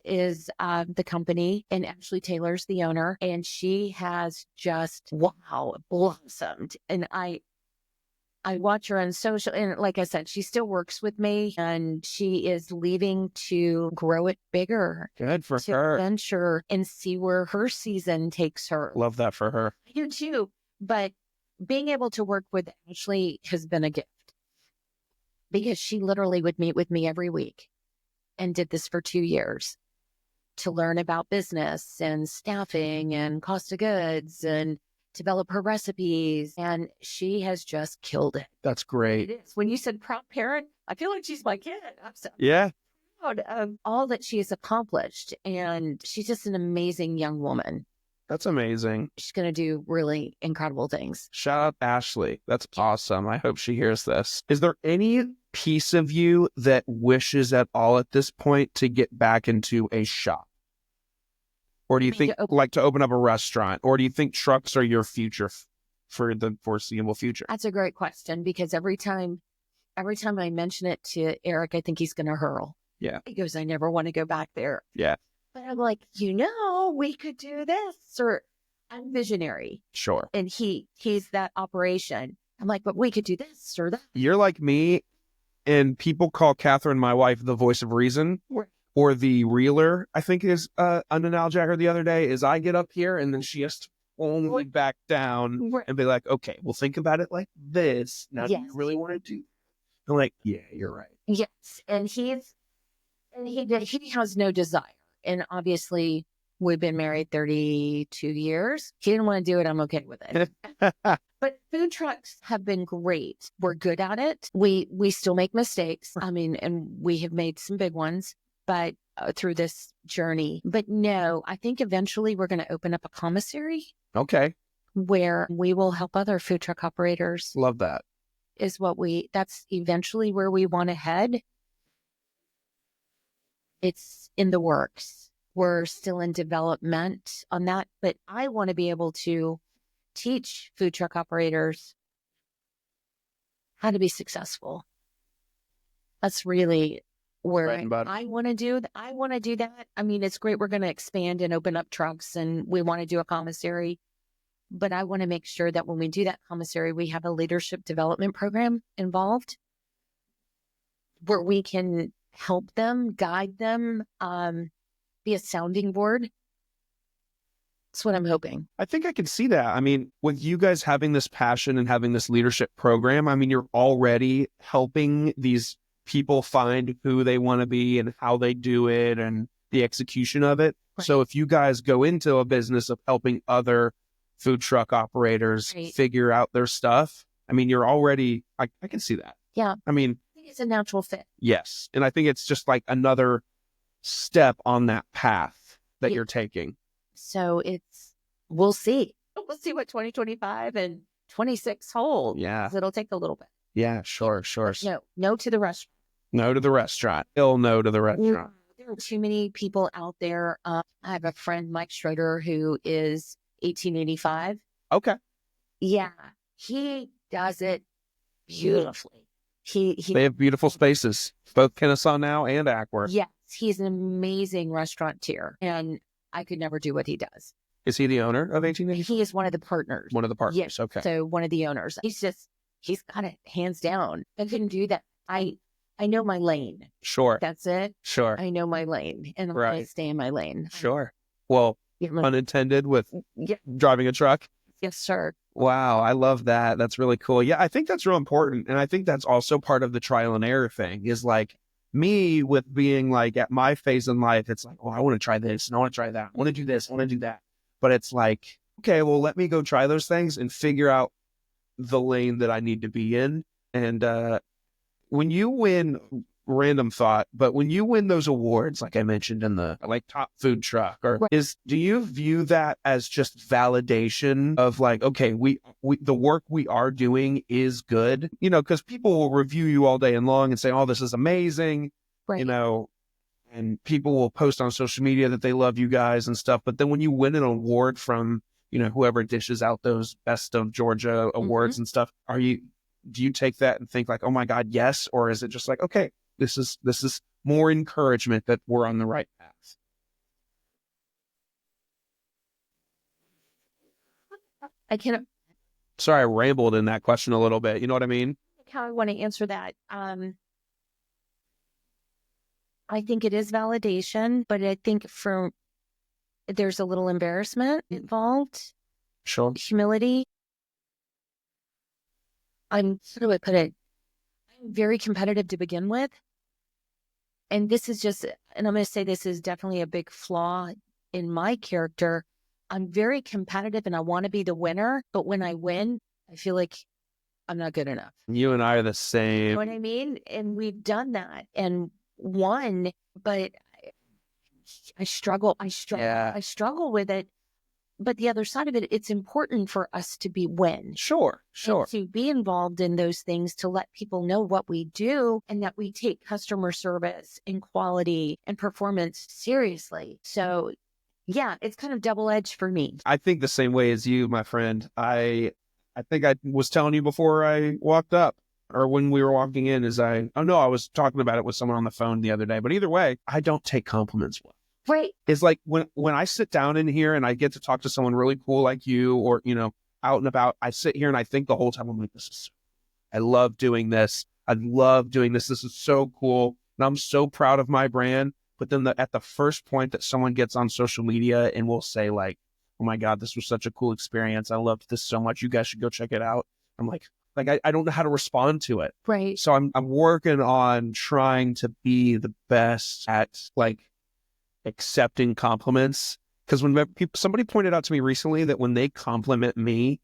is the company, and Ashley Taylor's the owner. And she has just, wow, blossomed. And I watch her on social, and like I said, she still works with me, and she is leaving to grow it bigger. Good for her. Venture and see where her season takes her. Love that for her. I do too. But being able to work with Ashley has been a gift, because she literally would meet with me every week and did this for 2 years to learn about business and staffing and cost of goods and develop her recipes, and she has just killed it. That's great. It is. When you said proud parent, I feel like she's my kid. I'm so proud of all that she has accomplished, and she's just an amazing young woman. That's amazing. She's going to do really incredible things. Shout out Ashley. That's awesome. I hope she hears this. Is there any piece of you that wishes at all at this point to get back into a shop? Or do you think like to open up a restaurant? Or do you think trucks are your future for the foreseeable future? That's a great question, because every time I mention it to Eric, I think he's going to hurl. Yeah. He goes, I never want to go back there. Yeah. But I'm like, we could do this, or I'm visionary. Sure. And he's that operation. I'm like, but we could do this or that. You're like me, and people call Catherine, my wife, the voice of reason. Or the reeler, I think is an analogy I heard the other day, is I get up here and then she has to pull me back down and be like, okay, we'll think about it like this. Now, do you really want to do? I'm like, yeah, you're right. Yes. And he has no desire. And obviously we've been married 32 years. He didn't want to do it. I'm okay with it. But food trucks have been great. We're good at it. We still make mistakes. I mean, and we have made some big ones, but through this journey. But no, I think eventually we're going to open up a commissary. Okay. Where we will help other food truck operators. Love that. That's eventually where we want to head. It's in the works. We're still in development on that, but I want to be able to teach food truck operators how to be successful. That's really where I want to do. I want to do that. I mean, it's great. We're going to expand and open up trucks, and we want to do a commissary. But I want to make sure that when we do that commissary, we have a leadership development program involved where we can help them, guide them, be a sounding board. That's what I'm hoping. I think I can see that. I mean, with you guys having this passion and having this leadership program, I mean, you're already helping these people find who they want to be and how they do it and the execution of it. Right. So if you guys go into a business of helping other food truck operators figure out their stuff, I mean, you're already, I can see that. Yeah. I mean, I think it's a natural fit. Yes. And I think it's just like another step on that path that you're taking. So we'll see. We'll see what 2025 and 26 hold. Yeah. It'll take a little bit. Yeah, sure. No to the restaurant. No to the restaurant. Still no to the restaurant. There are too many people out there. I have a friend, Mike Schroeder, who is 1885. Okay. Yeah. He does it beautifully. They have beautiful spaces, both Kennesaw now and Ackworth. Yes. He's an amazing restaurateur, and I could never do what he does. Is he the owner of 1885? He is one of the partners. One of the partners. Yes. Okay. So one of the owners. He's got it hands down. I couldn't do that. I know my lane. Sure. That's it. Sure. I know my lane, and I'm going to stay in my lane. Sure. Well, unintended with driving a truck. Yes, sir. Wow. I love that. That's really cool. Yeah. I think that's real important. And I think that's also part of the trial and error thing is like me with being like at my phase in life, it's like, oh, I want to try this and I want to try that. I want to do this. I want to do that. But it's like, okay, well, let me go try those things and figure out the lane that I need to be in. And when you win, random thought, but when you win those awards, like I mentioned in the like top food truck, or do you view that as just validation of like, okay, we the work we are doing is good, you know, because people will review you all day and long and say, oh, this is amazing, you know, and people will post on social media that they love you guys and stuff. But then when you win an award from, you know, whoever dishes out those Best of Georgia awards and stuff, do you take that and think like, oh my God, yes? Or is it just like, okay, this is more encouragement that we're on the right path? Sorry, I rambled in that question a little bit. You know what I mean? How I want to answer that. I think it is validation, but I think there's a little embarrassment involved. Sure. Humility. How do I put it? I'm very competitive to begin with. And this is just, and I'm going to say this is definitely a big flaw in my character. I'm very competitive and I want to be the winner. But when I win, I feel like I'm not good enough. You and I are the same. You know what I mean? And we've done that and won, but I struggle. I struggle with it. But the other side of it, it's important for us to win. Sure. And to be involved in those things, to let people know what we do and that we take customer service and quality and performance seriously. So yeah, it's kind of double-edged for me. I think the same way as you, my friend. I think I was telling you before I walked up or when we were walking in I was talking about it with someone on the phone the other day, but either way, I don't take compliments well. Right. It's like when I sit down in here and I get to talk to someone really cool like you or, you know, out and about, I sit here and I think the whole time, I'm like, I love doing this. I love doing this. This is so cool. And I'm so proud of my brand. But then at the first point that someone gets on social media and will say like, oh my God, this was such a cool experience. I loved this so much. You guys should go check it out. I'm like, Like I don't know how to respond to it. Right. So I'm working on trying to be the best at like accepting compliments. Because when somebody pointed out to me recently that when they compliment me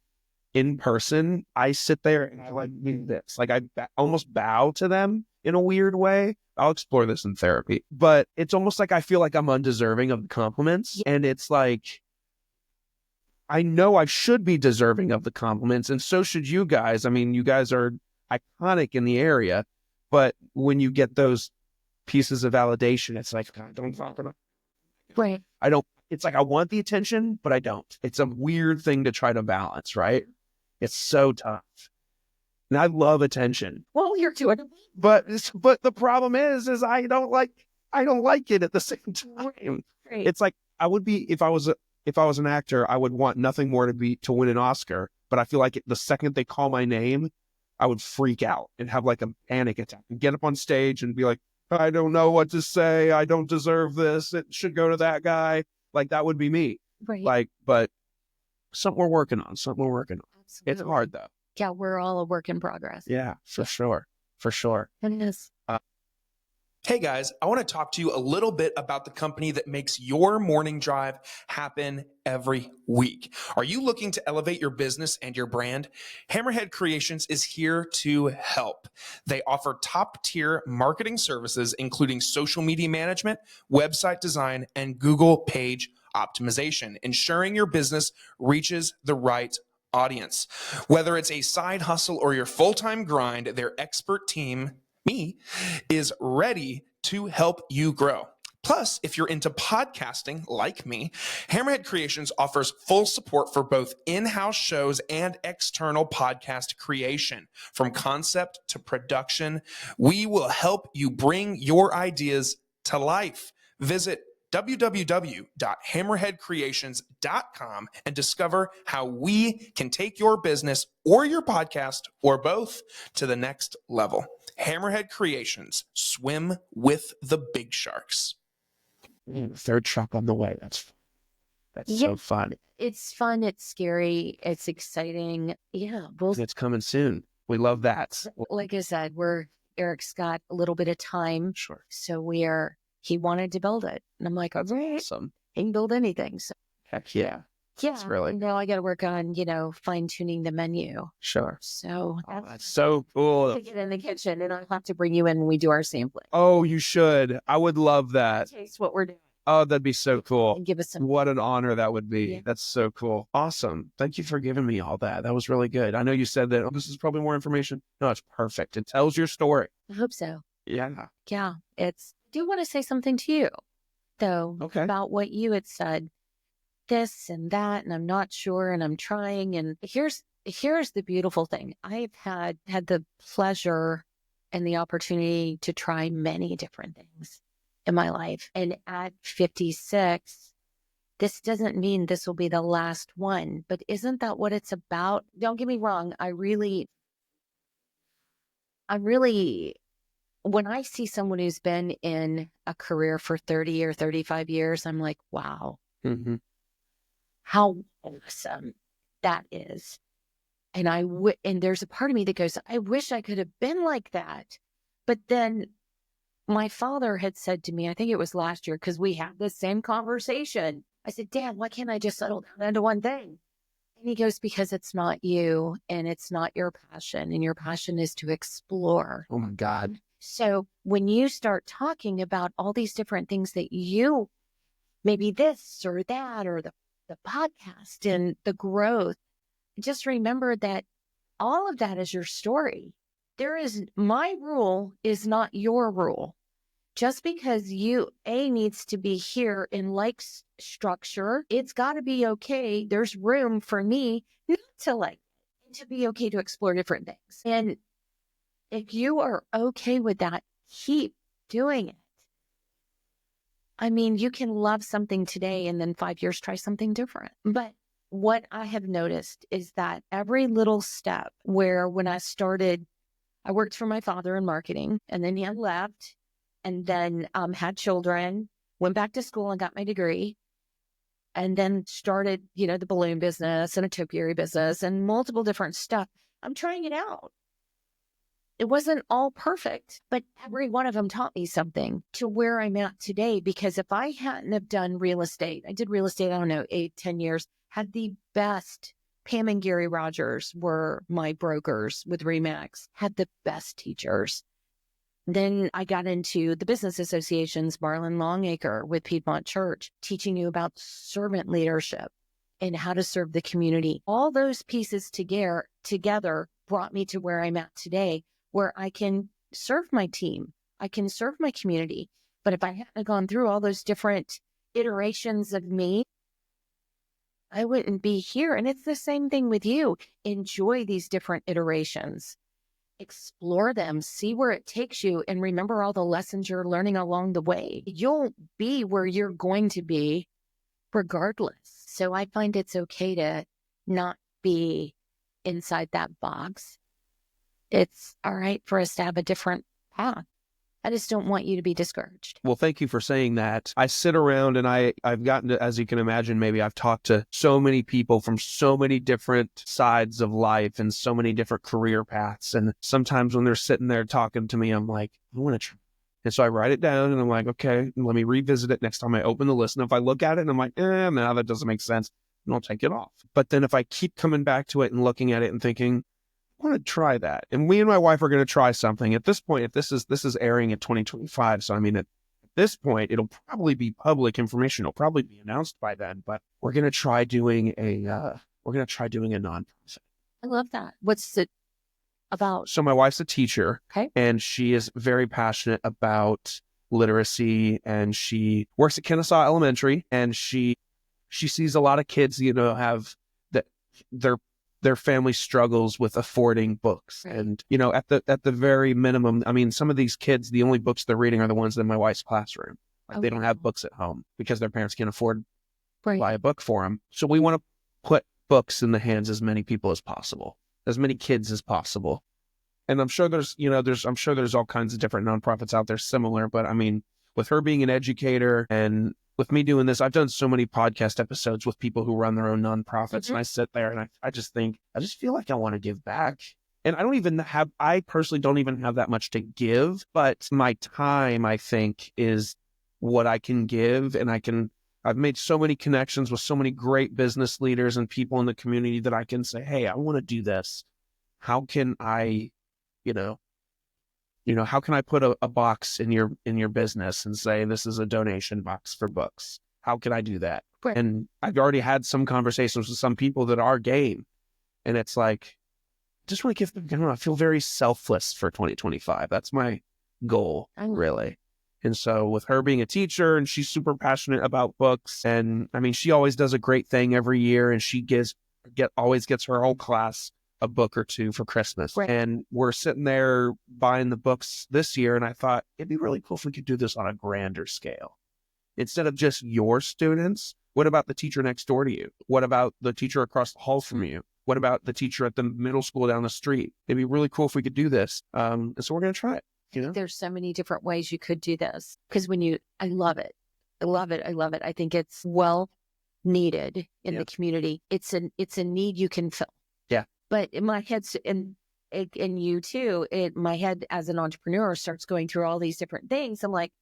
in person, I sit there and I like do this. Like I almost bow to them in a weird way. I'll explore this in therapy, but it's almost like I feel like I'm undeserving of the compliments. And it's like, I know I should be deserving of the compliments, and so should you guys. I mean, you guys are iconic in the area, but when you get those pieces of validation, it's like, I don't fucking know. Right. It's like I want the attention, but I don't. It's a weird thing to try to balance, right? It's so tough. And I love attention. Well, you're doing it. But the problem is I don't like it at the same time. Right. It's like I would be if I was an actor, I would want nothing more to win an Oscar. But I feel like the second they call my name, I would freak out and have like a panic attack and get up on stage and be like, I don't know what to say. I don't deserve this. It should go to that guy. Like that would be me. Right. Like, but something we're working on. Absolutely. It's hard though. Yeah, we're all a work in progress. Yeah, for sure. For sure. It is. Hey guys, I want to talk to you a little bit about the company that makes your morning drive happen every week. Are you looking to elevate your business and your brand? Hammerhead Creations is here to help. They offer top-tier marketing services, including social media management, website design, and Google page optimization, ensuring your business reaches the right audience. Whether it's a side hustle or your full-time grind, their expert team, me, is ready to help you grow. Plus, if you're into podcasting like me, Hammerhead Creations offers full support for both in-house shows and external podcast creation. From concept to production, we will help you bring your ideas to life. Visit www.hammerheadcreations.com and discover how we can take your business or your podcast or both to the next level. Hammerhead Creations, swim with the big sharks. Third truck on the way. That's so fun. It's fun. It's scary. It's exciting. Yeah. It's coming soon. We love that. Like I said, Eric's got a little bit of time. Sure. So he wanted to build it. And I'm like, that's awesome. He can build anything. So heck yeah. yeah. It's really now I got to work on, fine tuning the menu. Sure. So that's so cool. To get in the kitchen, and I'll have to bring you in when we do our sampling. Oh, you should. I would love that. Taste what we're doing. Oh, that'd be so cool. And give us some. What an honor that would be. Yeah. That's so cool. Awesome. Thank you for giving me all that. That was really good. I know you said that this is probably more information. No, it's perfect. It tells your story. I hope so. Yeah. Yeah. I do want to say something to you, though, about what you had said, this and that, and I'm not sure, and I'm trying. And here's the beautiful thing. I've had the pleasure and the opportunity to try many different things in my life. And at 56, this doesn't mean this will be the last one, but isn't that what it's about? Don't get me wrong. I really, when I see someone who's been in a career for 30 or 35 years, I'm like, wow, how awesome that is. And and there's a part of me that goes, I wish I could have been like that. But then my father had said to me, I think it was last year, because we had the same conversation. I said, Dad, why can't I just settle down into one thing? And he goes, because it's not you and it's not your passion. And your passion is to explore. Oh my God. So when you start talking about all these different things that you, maybe this or that, or the podcast and the growth, just remember that all of that is your story. My rule is not your rule. Just because needs to be here in like structure, it's got to be okay. There's room for me not to to be okay to explore different things. And if you are okay with that, keep doing it. I mean, you can love something today and then 5 years, try something different. But what I have noticed is that every little step where when I started, I worked for my father in marketing, and then he had left, and then had children, went back to school and got my degree, and then started, the balloon business and a topiary business and multiple different stuff. I'm trying it out. It wasn't all perfect, but every one of them taught me something to where I'm at today. Because if I hadn't have done real estate, I did real estate, I don't know, 8-10 years, had the best. Pam and Gary Rogers were my brokers with Remax, had the best teachers. Then I got into the business associations, Marlin Longacre with Piedmont Church, teaching you about servant leadership and how to serve the community. All those pieces together brought me to where I'm at today, where I can serve my team. I can serve my community. But if I hadn't gone through all those different iterations of me, I wouldn't be here. And it's the same thing with you. Enjoy these different iterations. Explore them, see where it takes you, and remember all the lessons you're learning along the way. You'll be where you're going to be regardless. So I find it's okay to not be inside that box. It's all right for us to have a different path. I just don't want you to be discouraged. Well, thank you for saying that. I sit around and I've gotten to, as you can imagine, maybe I've talked to so many people from so many different sides of life and so many different career paths. And sometimes when they're sitting there talking to me, I'm like, I want to try. And so I write it down and I'm like, okay, let me revisit it next time I open the list. And if I look at it and I'm like, no, that doesn't make sense, and I'll take it off. But then if I keep coming back to it and looking at it and thinking, I want to try that. And me and my wife are going to try something. At this point, if this is airing in 2025, so I mean, at this point, it'll probably be public information. It'll probably be announced by then. But we're going to try doing a nonprofit. I love that. What's it about? So my wife's a teacher, Okay. and she is very passionate about literacy, and she works at Kennesaw Elementary, and she sees a lot of kids, have that their family struggles with affording books. Right. And, at the very minimum, I mean, some of these kids, the only books they're reading are the ones in my wife's classroom. Like, they don't have books at home because their parents can't afford to buy a book for them. So we want to put books in the hands of as many people as possible, as many kids as possible. And I'm sure there's all kinds of different nonprofits out there similar, but I mean, with her being an educator and with me doing this, I've done so many podcast episodes with people who run their own nonprofits, and I sit there and I just feel like I want to give back. And I personally don't even have that much to give, but my time, I think, is what I can give. And I've made so many connections with so many great business leaders and people in the community that I can say, hey, I want to do this. How can I, how can I put a box in your business and say, this is a donation box for books? How can I do that? Right. And I've already had some conversations with some people that are game. And it's like, I just want to give them, I feel very selfless for 2025. That's my goal, really. And so with her being a teacher, and she's super passionate about books, and I mean, she always does a great thing every year, and she always gets her whole class a book or two for Christmas. Right. And we're sitting there buying the books this year, and I thought it'd be really cool if we could do this on a grander scale. Instead of just your students, what about the teacher next door to you? What about the teacher across the hall from you? What about the teacher at the middle school down the street? It'd be really cool if we could do this. And so we're going to try it. There's so many different ways you could do this, because I love it. I love it. I love it. I think it's well needed in the community. It's a need you can fill. Yeah. But in my head, and you too, my head as an entrepreneur starts going through all these different things. I'm like,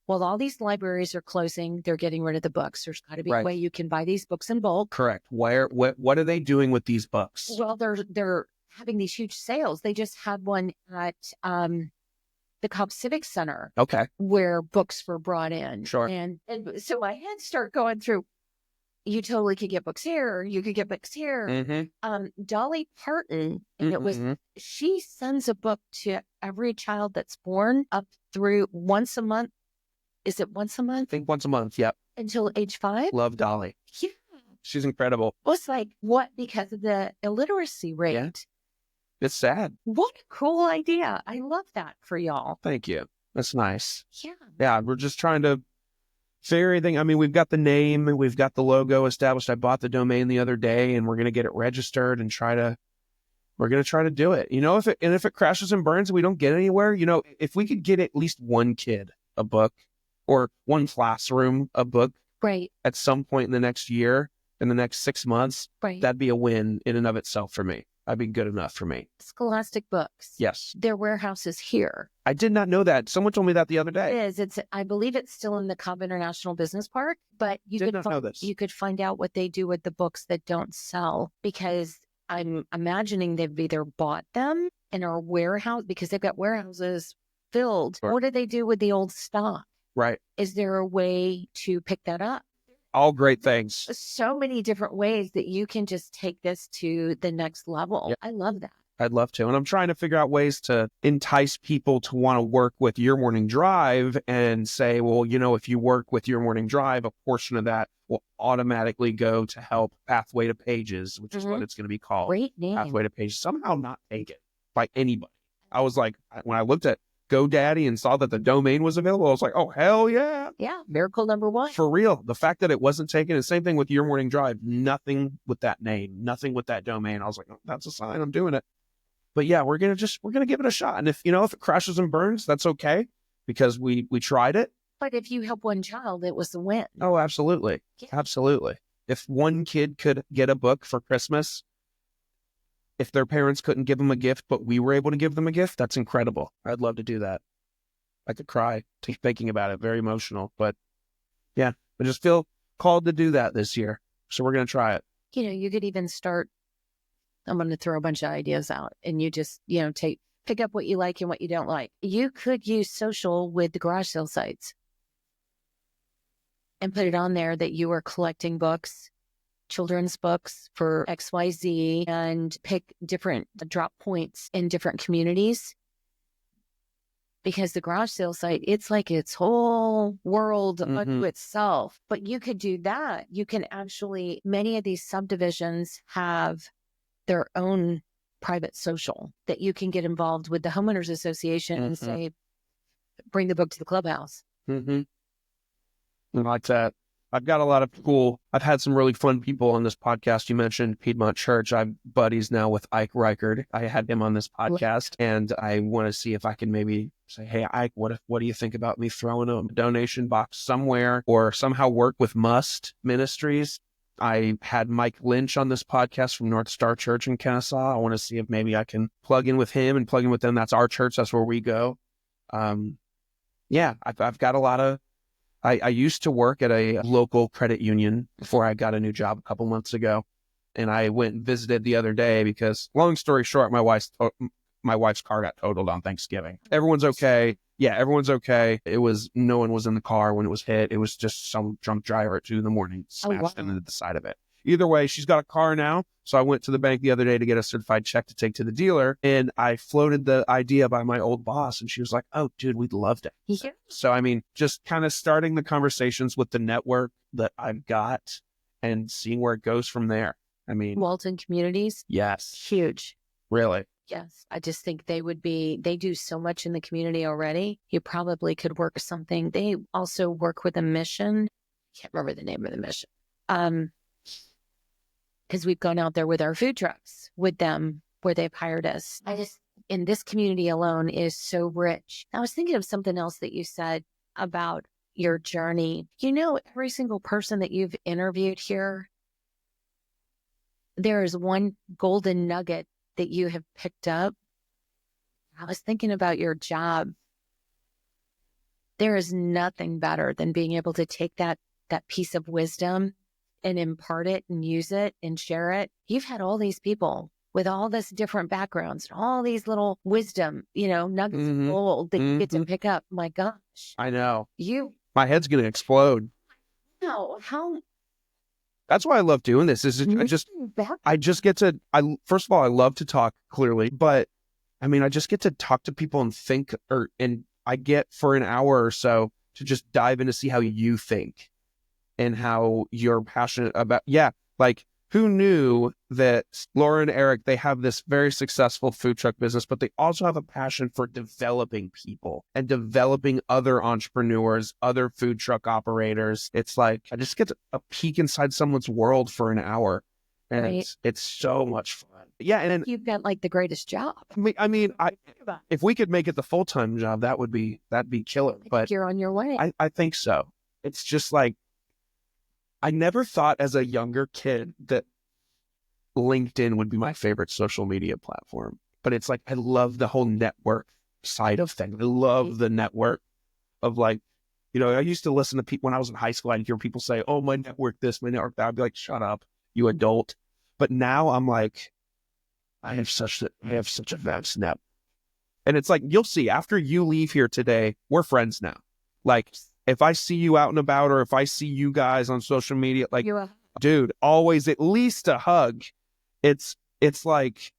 well, all these libraries are closing. They're getting rid of the books. There's got to be a way you can buy these books in bulk. Correct. What are they doing with these books? Well, they're having these huge sales. They just had one at the Cobb Civic Center. Okay. Where books were brought in. Sure. And so my head started going through, you totally could get books here. You could get books here. Mm-hmm. Dolly Parton, and she sends a book to every child that's born up through once a month. Is it once a month? I think once a month. Yep. Until age 5. Love Dolly. Yeah. She's incredible. Well, it's like, what? Because of the illiteracy rate. Yeah. It's sad. What a cool idea. I love that for y'all. Thank you. That's nice. Yeah. Yeah. We're just trying to figure everything. I mean, we've got the name and we've got the logo established. I bought the domain the other day, and we're going to get it registered and we're going to try to do it. If it crashes and burns and we don't get anywhere, if we could get at least one kid a book or one classroom a book at some point in the next year, in the next 6 months, that'd be a win in and of itself for me. That'd be good enough for me. Scholastic Books. Yes. Their warehouse is here. I did not know that. Someone told me that the other It day. is. I believe it's still in the Cobb International Business Park, but Did not know this. you could find out what they do with the books that don't sell, because I'm imagining they've either bought them in our warehouse because they've got warehouses filled. Sure. What do they do with the old stock? Right. Is there a way to pick that up? All great things. So many different ways that you can just take this to the next level. Yep. I love that. I'd love to. And I'm trying to figure out ways to entice people to want to work with Your Morning Drive and say, well, you know, if you work with Your Morning Drive, a portion of that will automatically go to help Pathway to Pages, which is what it's going to be called. Great name. Pathway to Pages. Somehow not taken by anybody. I was like, when I looked at GoDaddy and saw that the domain was available, I was like, oh, hell yeah. Yeah. Miracle number one. For real. The fact that it wasn't taken, and same thing with Your Morning Drive, nothing with that name, nothing with that domain. I was like, oh, that's a sign, I'm doing it. But yeah, we're going to give it a shot. And if it crashes and burns, that's okay, because we tried it. But if you help one child, it was a win. Oh, absolutely. Yeah. Absolutely. If one kid could get a book for Christmas, if their parents couldn't give them a gift, but we were able to give them a gift, that's incredible. I'd love to do that. I could cry thinking about it. Very emotional. But yeah, I just feel called to do that this year. So we're going to try it. You could even start, I'm going to throw a bunch of ideas out, and you just, pick up what you like and what you don't like. You could use social with the garage sale sites and put it on there that you are collecting books, children's books for XYZ, and pick different drop points in different communities. Because the garage sale site, it's like its whole world unto itself. But you could do that. You can actually, many of these subdivisions have their own private social that you can get involved with the homeowners association and say, bring the book to the clubhouse. I like that. I've got a lot of I've had some really fun people on this podcast. You mentioned Piedmont Church. I'm buddies now with Ike Reichard. I had him on this podcast, and I want to see if I can maybe say, hey, Ike, what do you think about me throwing a donation box somewhere, or somehow work with Must Ministries? I had Mike Lynch on this podcast from North Star Church in Kennesaw. I want to see if maybe I can plug in with him and plug in with them. That's our church. That's where we go. Yeah, I've got a lot of, I used to work at a local credit union before I got a new job a couple months ago. And I went and visited the other day because, long story short, my wife's car got totaled on Thanksgiving. Everyone's okay. Yeah, everyone's okay. No one was in the car when it was hit. It was just some drunk driver at 2 a.m. smashed into the side of it. Either way, she's got a car now. So I went to the bank the other day to get a certified check to take to the dealer. And I floated the idea by my old boss. And she was like, oh, dude, we'd love to. Yeah. So, I mean, just kind of starting the conversations with the network that I've got and seeing where it goes from there. I mean, Walton Communities. yes. Huge. Really? Yes. I just think they do so much in the community already. You probably could work something. They also work with a mission. Can't remember the name of the mission. Because we've gone out there with our food trucks with them where they've hired us. In this community alone is so rich. I was thinking of something else that you said about your journey. Every single person that you've interviewed here, there is one golden nugget that you have picked up. I was thinking about your job. There is nothing better than being able to take that piece of wisdom and impart it and use it and share it. You've had all these people with all this different backgrounds, all these little wisdom, nuggets of gold that you get to pick up. My gosh. I know. My head's going to explode. No, how? That's why I love doing this. I just get to, first of all, I love to talk clearly, but I mean, I just get to talk to people and think, and I get for an hour or so to just dive in to see how you think and how you're passionate about. Yeah. Like, who knew that Laura and Eric, they have this very successful food truck business, but they also have a passion for developing people and developing other entrepreneurs, other food truck operators. It's like, I just get a peek inside someone's world for an hour. And Right. it's so much fun. Yeah. And then, You've got like the greatest job. if we could make it the full-time job, that'd be killer. But You're on your way. I think so. It's just like, I never thought as a younger kid that LinkedIn would be my favorite social media platform. But it's like, I love the whole network side of things. I love the network of like, I used to listen to people when I was in high school. I'd hear people say, oh, my network this, my network that. I'd be like, shut up, you adult. But now I'm like, I have such a vast net. And it's like, you'll see after you leave here today, we're friends now. Like, if I see you out and about, or if I see you guys on social media, like, dude, always at least a hug. It's like,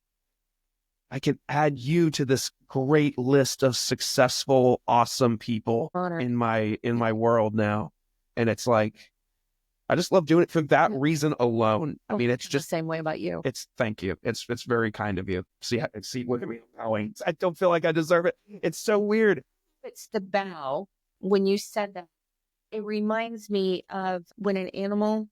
I can add you to this great list of successful, awesome people in my world now. And it's like, I just love doing it for that reason alone. I mean, it's just the same way about you. Thank you. It's very kind of you. See, look at me bowing. I don't feel like I deserve it. It's so weird. It's the bow. When you said that, it reminds me of when an animal,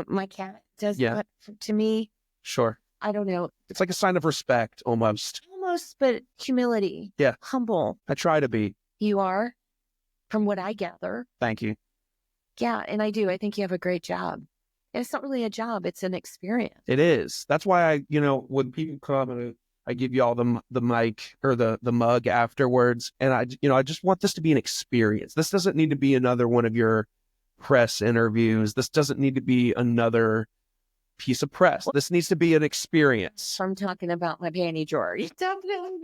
my cat does that to me. Sure. I don't know. It's like a sign of respect, almost. Almost, but humility. Yeah. Humble. I try to be. You are, from what I gather. Thank you. Yeah, and I do. I think you have a great job. And it's not really a job. It's an experience. It is. That's why when people come and I give you all the mic or the mug afterwards, and I just want this to be an experience. This doesn't need to be another one of your press interviews. This doesn't need to be another piece of press. This needs to be an experience. I'm talking about my panty drawer. It's definitely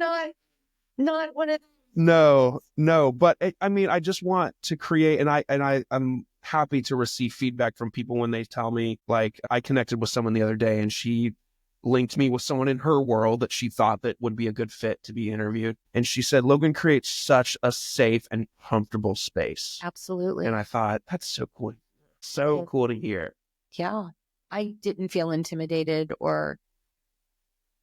not one of. No, but I just want to create, and I'm happy to receive feedback from people when they tell me, like, I connected with someone the other day and she linked me with someone in her world that she thought that would be a good fit to be interviewed. And she said, Logan creates such a safe and comfortable space. Absolutely. And I thought, that's so cool. So cool to hear. Yeah. I didn't feel intimidated or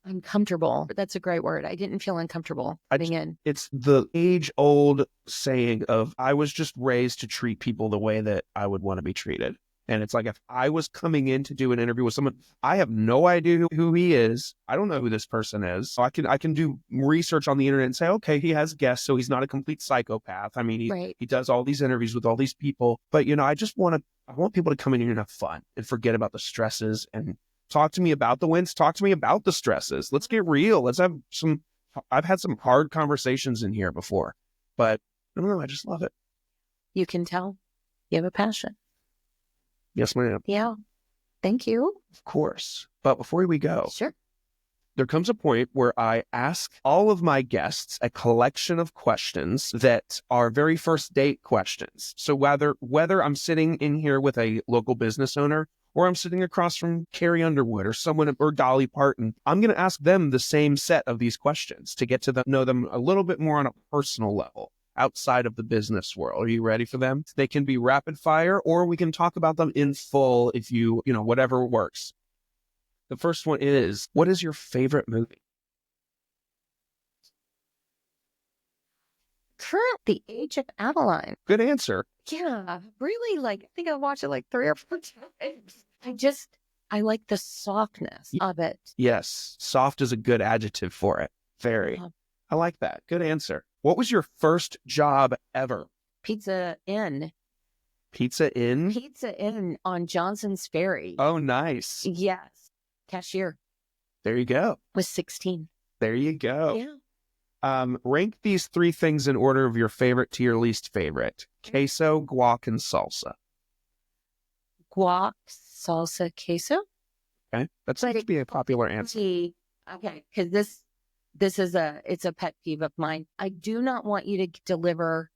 uncomfortable. That's a great word. I didn't feel uncomfortable getting in. It's the age-old saying of, I was just raised to treat people the way that I would want to be treated. And it's like, if I was coming in to do an interview with someone, I have no idea who he is. I don't know who this person is. So I can do research on the internet and say, okay, he has guests, so he's not a complete psychopath. I mean, he does all these interviews with all these people. But, I want people to come in here and have fun and forget about the stresses and talk to me about the wins. Talk to me about the stresses. Let's get real. Let's have I've had some hard conversations in here before, but I don't know. I just love it. You can tell you have a passion. Yes, ma'am. Yeah. Thank you. Of course. But before we go, sure. There comes a point where I ask all of my guests a collection of questions that are very first date questions. So whether I'm sitting in here with a local business owner or I'm sitting across from Carrie Underwood or Dolly Parton, I'm going to ask them the same set of these questions to get to know them a little bit more on a personal level outside of the business world. Are you ready for them? They can be rapid fire, or we can talk about them in full if whatever works. The first one is, what is your favorite movie? The Age of Adeline. Good answer. Yeah, really, I think I watched it 3 or 4 times. I like the softness of it. Yes, soft is a good adjective for it. Very. I like that. Good answer. What was your first job ever? Pizza Inn. Pizza Inn? Pizza Inn on Johnson's Ferry. Oh, nice. Yes. Cashier. There you go. Was 16. There you go. Yeah. Rank these 3 things in order of your favorite to your least favorite. Queso, guac, and salsa. Guac, salsa, queso? Okay. That seems to be a popular answer. Okay, because it's a pet peeve of mine. I do not want you to deliver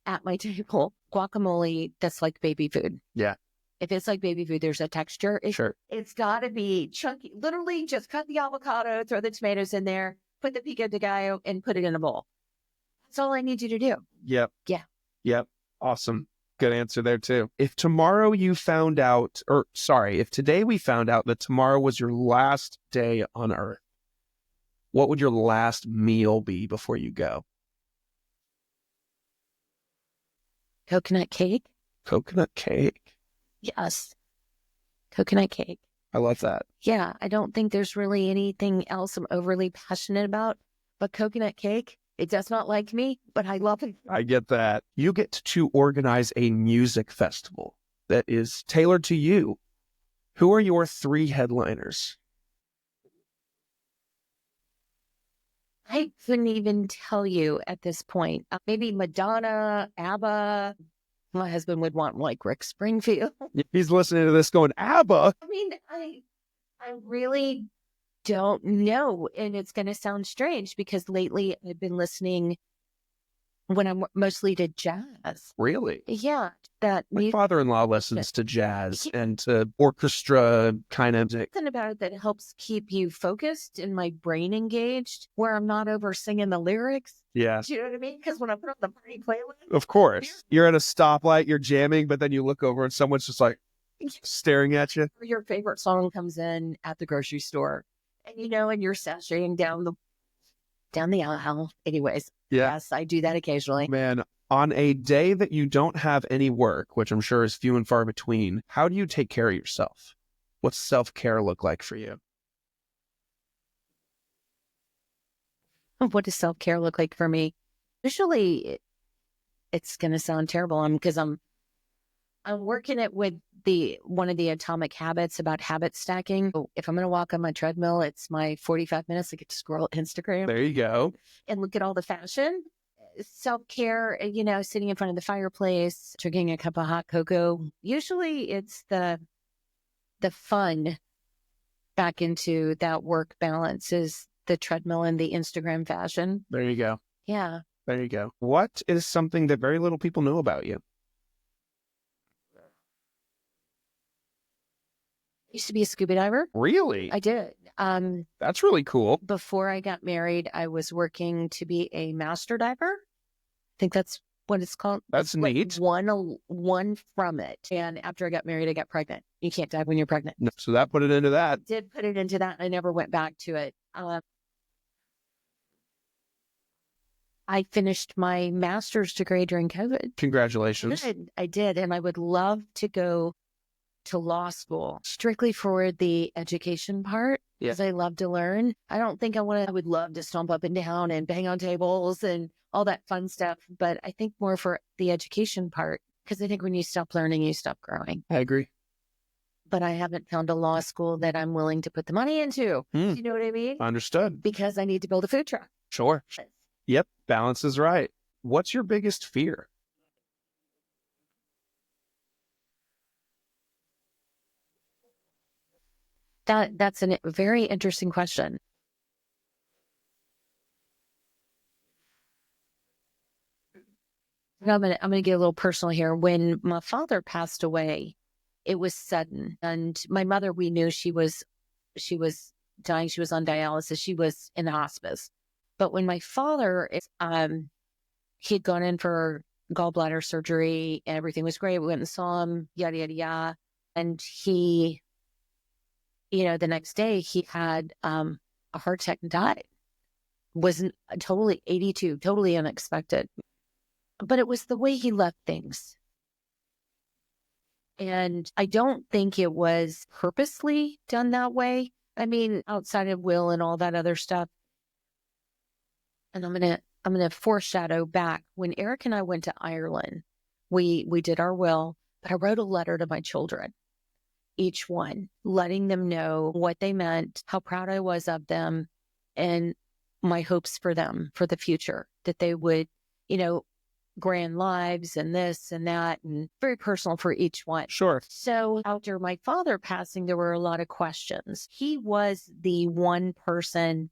at my table guacamole that's like baby food. Yeah. If it's like baby food, there's a texture. Sure. It's got to be chunky. Literally just cut the avocado, throw the tomatoes in there, put the pico de gallo, and put it in a bowl. That's all I need you to do. Yep. Yeah. Yep. Awesome. Good answer there too. If today we found out that tomorrow was your last day on Earth, what would your last meal be before you go? Coconut cake. Coconut cake. Yes. Coconut cake. I love that. Yeah. I don't think there's really anything else I'm overly passionate about, but coconut cake, it does not like me, but I love it. I get that. You get to organize a music festival that is tailored to you. Who are your 3 headliners? I couldn't even tell you at this point. Maybe Madonna, ABBA. My husband would want like Rick Springfield. He's listening to this going, ABBA? I mean, I really don't know. And it's going to sound strange because lately I've been listening when I'm mostly to jazz. Really? Yeah. That My father-in-law listens to jazz and to orchestra kind of music. Something about it that helps keep you focused and my brain engaged where I'm not over singing the lyrics. Yeah. Do you know what I mean? Because when I put on the party playlist. Of course. You're at a stoplight, you're jamming, but then you look over and someone's just like staring at you. Your favorite song comes in at the grocery store and and you're sashaying down the aisle. Anyways, yeah. Yes, I do that occasionally. Man, on a day that you don't have any work, which I'm sure is few and far between, how do you take care of yourself? What's self-care look like for you? What does self-care look like for me? Usually it's going to sound terrible because I'm working it with one of the atomic habits about habit stacking. If I'm going to walk on my treadmill, it's my 45 minutes. I get to scroll Instagram. There you go. And look at all the fashion. Self-care, sitting in front of the fireplace, drinking a cup of hot cocoa. Usually it's the fun back into that work balance is the treadmill and the Instagram fashion. There you go. Yeah. There you go. What is something that very little people know about you? I used to be a scuba diver. Really? I did. That's really cool. Before I got married, I was working to be a master diver. I think that's what it's called. That's neat. One from it. And after I got married, I got pregnant. You can't dive when you're pregnant. No, so that put it into that. Did put it into that. I never went back to it. I finished my master's degree during COVID. Congratulations. I did. And I would love to go to law school strictly for the education part because I love to learn. I don't think I would love to stomp up and down and bang on tables and all that fun stuff. But I think more for the education part because I think when you stop learning, you stop growing. I agree. But I haven't found a law school that I'm willing to put the money into. Do you know what I mean? Understood. Because I need to build a food truck. Sure. Yep. Balance is right. What's your biggest fear? That's a very interesting question. I'm gonna get a little personal here. When my father passed away, it was sudden, and my mother, we knew she was dying. She was on dialysis. She was in hospice. But when my father, he had gone in for gallbladder surgery, and everything was great. We went and saw him, yada yada yada, and he. The next day he had a heart attack and died. Wasn't totally 82, totally unexpected. But it was the way he left things. And I don't think it was purposely done that way. I mean, outside of will and all that other stuff. And I'm gonna foreshadow back when Eric and I went to Ireland. We did our will, but I wrote a letter to my children. Each one, letting them know what they meant, how proud I was of them, and my hopes for them for the future, that they would, grand lives and this and that, and very personal for each one. Sure. So after my father passing, there were a lot of questions. He was the one person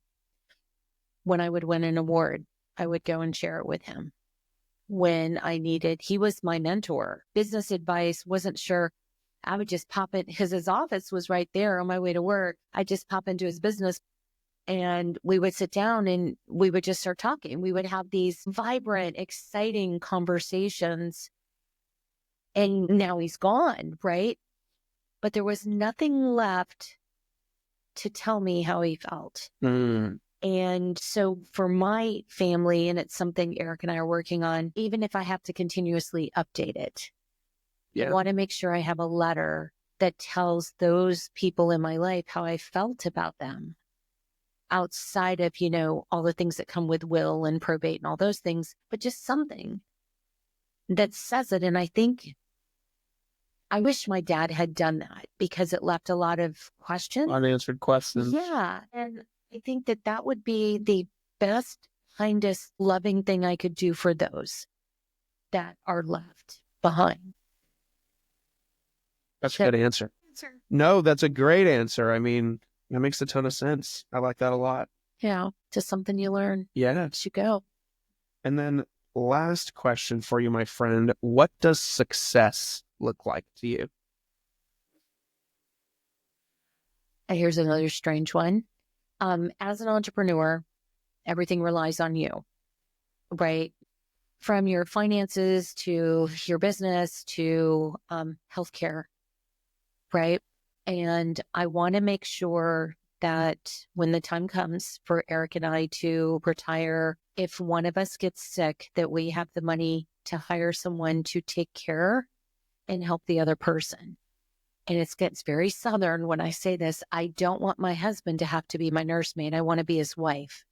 when I would win an award, I would go and share it with him. When I needed, he was my mentor. Business advice, wasn't sure. I would just pop in because his office was right there on my way to work. I'd just pop into his business and we would sit down and we would just start talking. We would have these vibrant, exciting conversations. And now he's gone, right? But there was nothing left to tell me how he felt. And so for my family, and it's something Eric and I are working on, even if I have to continuously update it, I want to make sure I have a letter that tells those people in my life how I felt about them outside of, all the things that come with will and probate and all those things, but just something that says it. And I think I wish my dad had done that because it left a lot of questions. Unanswered questions. Yeah. And I think that would be best, kindest, loving thing I could do for those that are left behind. That's a good answer. No, that's a great answer. I mean, that makes a ton of sense. I like that a lot. Yeah, just something you learn Yeah. as you go. And then last question for you, my friend. What does success look like to you? Here's another strange one. As an entrepreneur, everything relies on you, right? From your finances to your business to healthcare, right? And I want to make sure that when the time comes for Eric and I to retire, if one of us gets sick, that we have the money to hire someone to take care and help the other person. And it gets very Southern when I say this. I don't want my husband to have to be my nursemaid. I want to be his wife.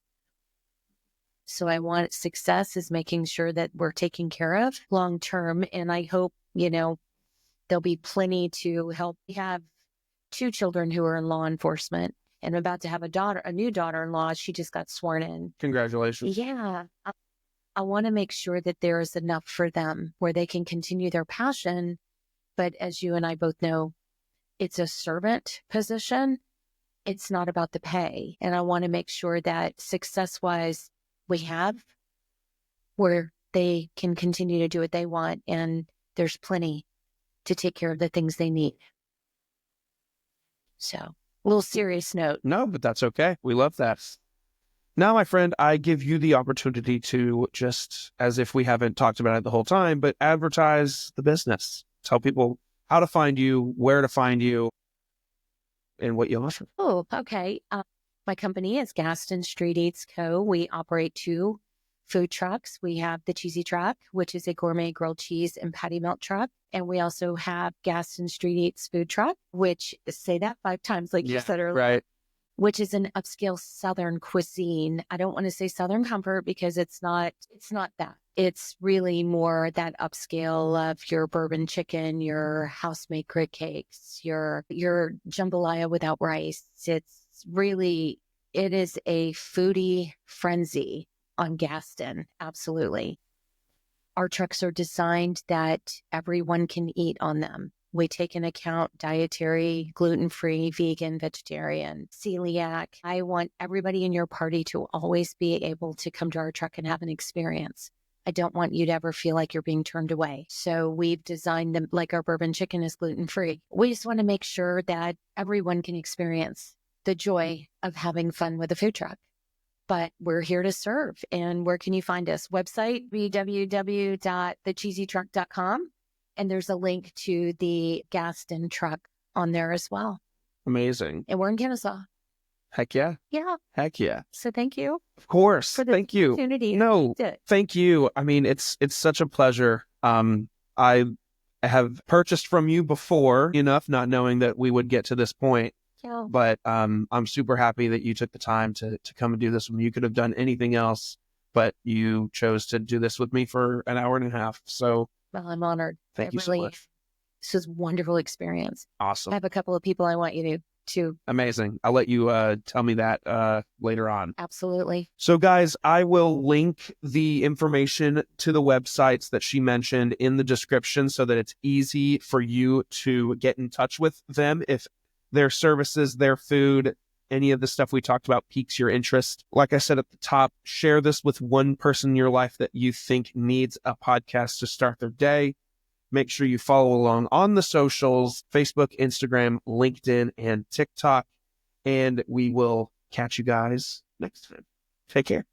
So I want success is making sure that we're taken care of long term. And I hope, there'll be plenty to help. We have 2 children who are in law enforcement, and I'm about to have a new daughter-in-law. She just got sworn in. Congratulations. Yeah. I want to make sure that there is enough for them where they can continue their passion. But as you and I both know, it's a servant position. It's not about the pay. And I want to make sure that success-wise, we have where they can continue to do what they want, and there's plenty to take care of the things they need. So, a little serious note. No, but that's okay. We love that. Now, my friend, I give you the opportunity to, just as if we haven't talked about it the whole time, but advertise the business. Tell people how to find you, where to find you, and what you offer. Oh, okay. My company is Gaston Street Eats Co. We operate 2 food trucks. We have the Cheesy Truck, which is a gourmet grilled cheese and patty melt truck. And we also have Gaston Street Eats Food Truck, which, say that 5 times like you said earlier, right, which is an upscale Southern cuisine. I don't want to say Southern comfort because it's not that. It's really more that upscale of your bourbon chicken, your house-made grit cakes, your jambalaya without rice. It is a foodie frenzy on Gaston. Absolutely. Our trucks are designed that everyone can eat on them. We take into account dietary, gluten-free, vegan, vegetarian, celiac. I want everybody in your party to always be able to come to our truck and have an experience. I don't want you to ever feel like you're being turned away. So we've designed them like our bourbon chicken is gluten-free. We just want to make sure that everyone can experience the joy of having fun with a food truck. But we're here to serve. And where can you find us? Website, www.thecheesytruck.com. And there's a link to the Gaston truck on there as well. Amazing. And we're in Kennesaw. Heck yeah. Yeah. Heck yeah. So thank you. Of course. For the Thank you. opportunity. No, thank you. I mean, it's such a pleasure. I have purchased from you before enough, not knowing that we would get to this point. Yeah. But I'm super happy that you took the time to come and do this with me. You could have done anything else, but you chose to do this with me for an hour and a half. So, well, I'm honored. Thank you so much. This was a wonderful experience. Awesome. I have a couple of people I want you to. Amazing. I'll let you tell me that later on. Absolutely. So, guys, I will link the information to the websites that she mentioned in the description so that it's easy for you to get in touch with them if their services, their food, any of the stuff we talked about piques your interest. Like I said at the top, share this with one person in your life that you think needs a podcast to start their day. Make sure you follow along on the socials, Facebook, Instagram, LinkedIn, and TikTok. And we will catch you guys next time. Take care.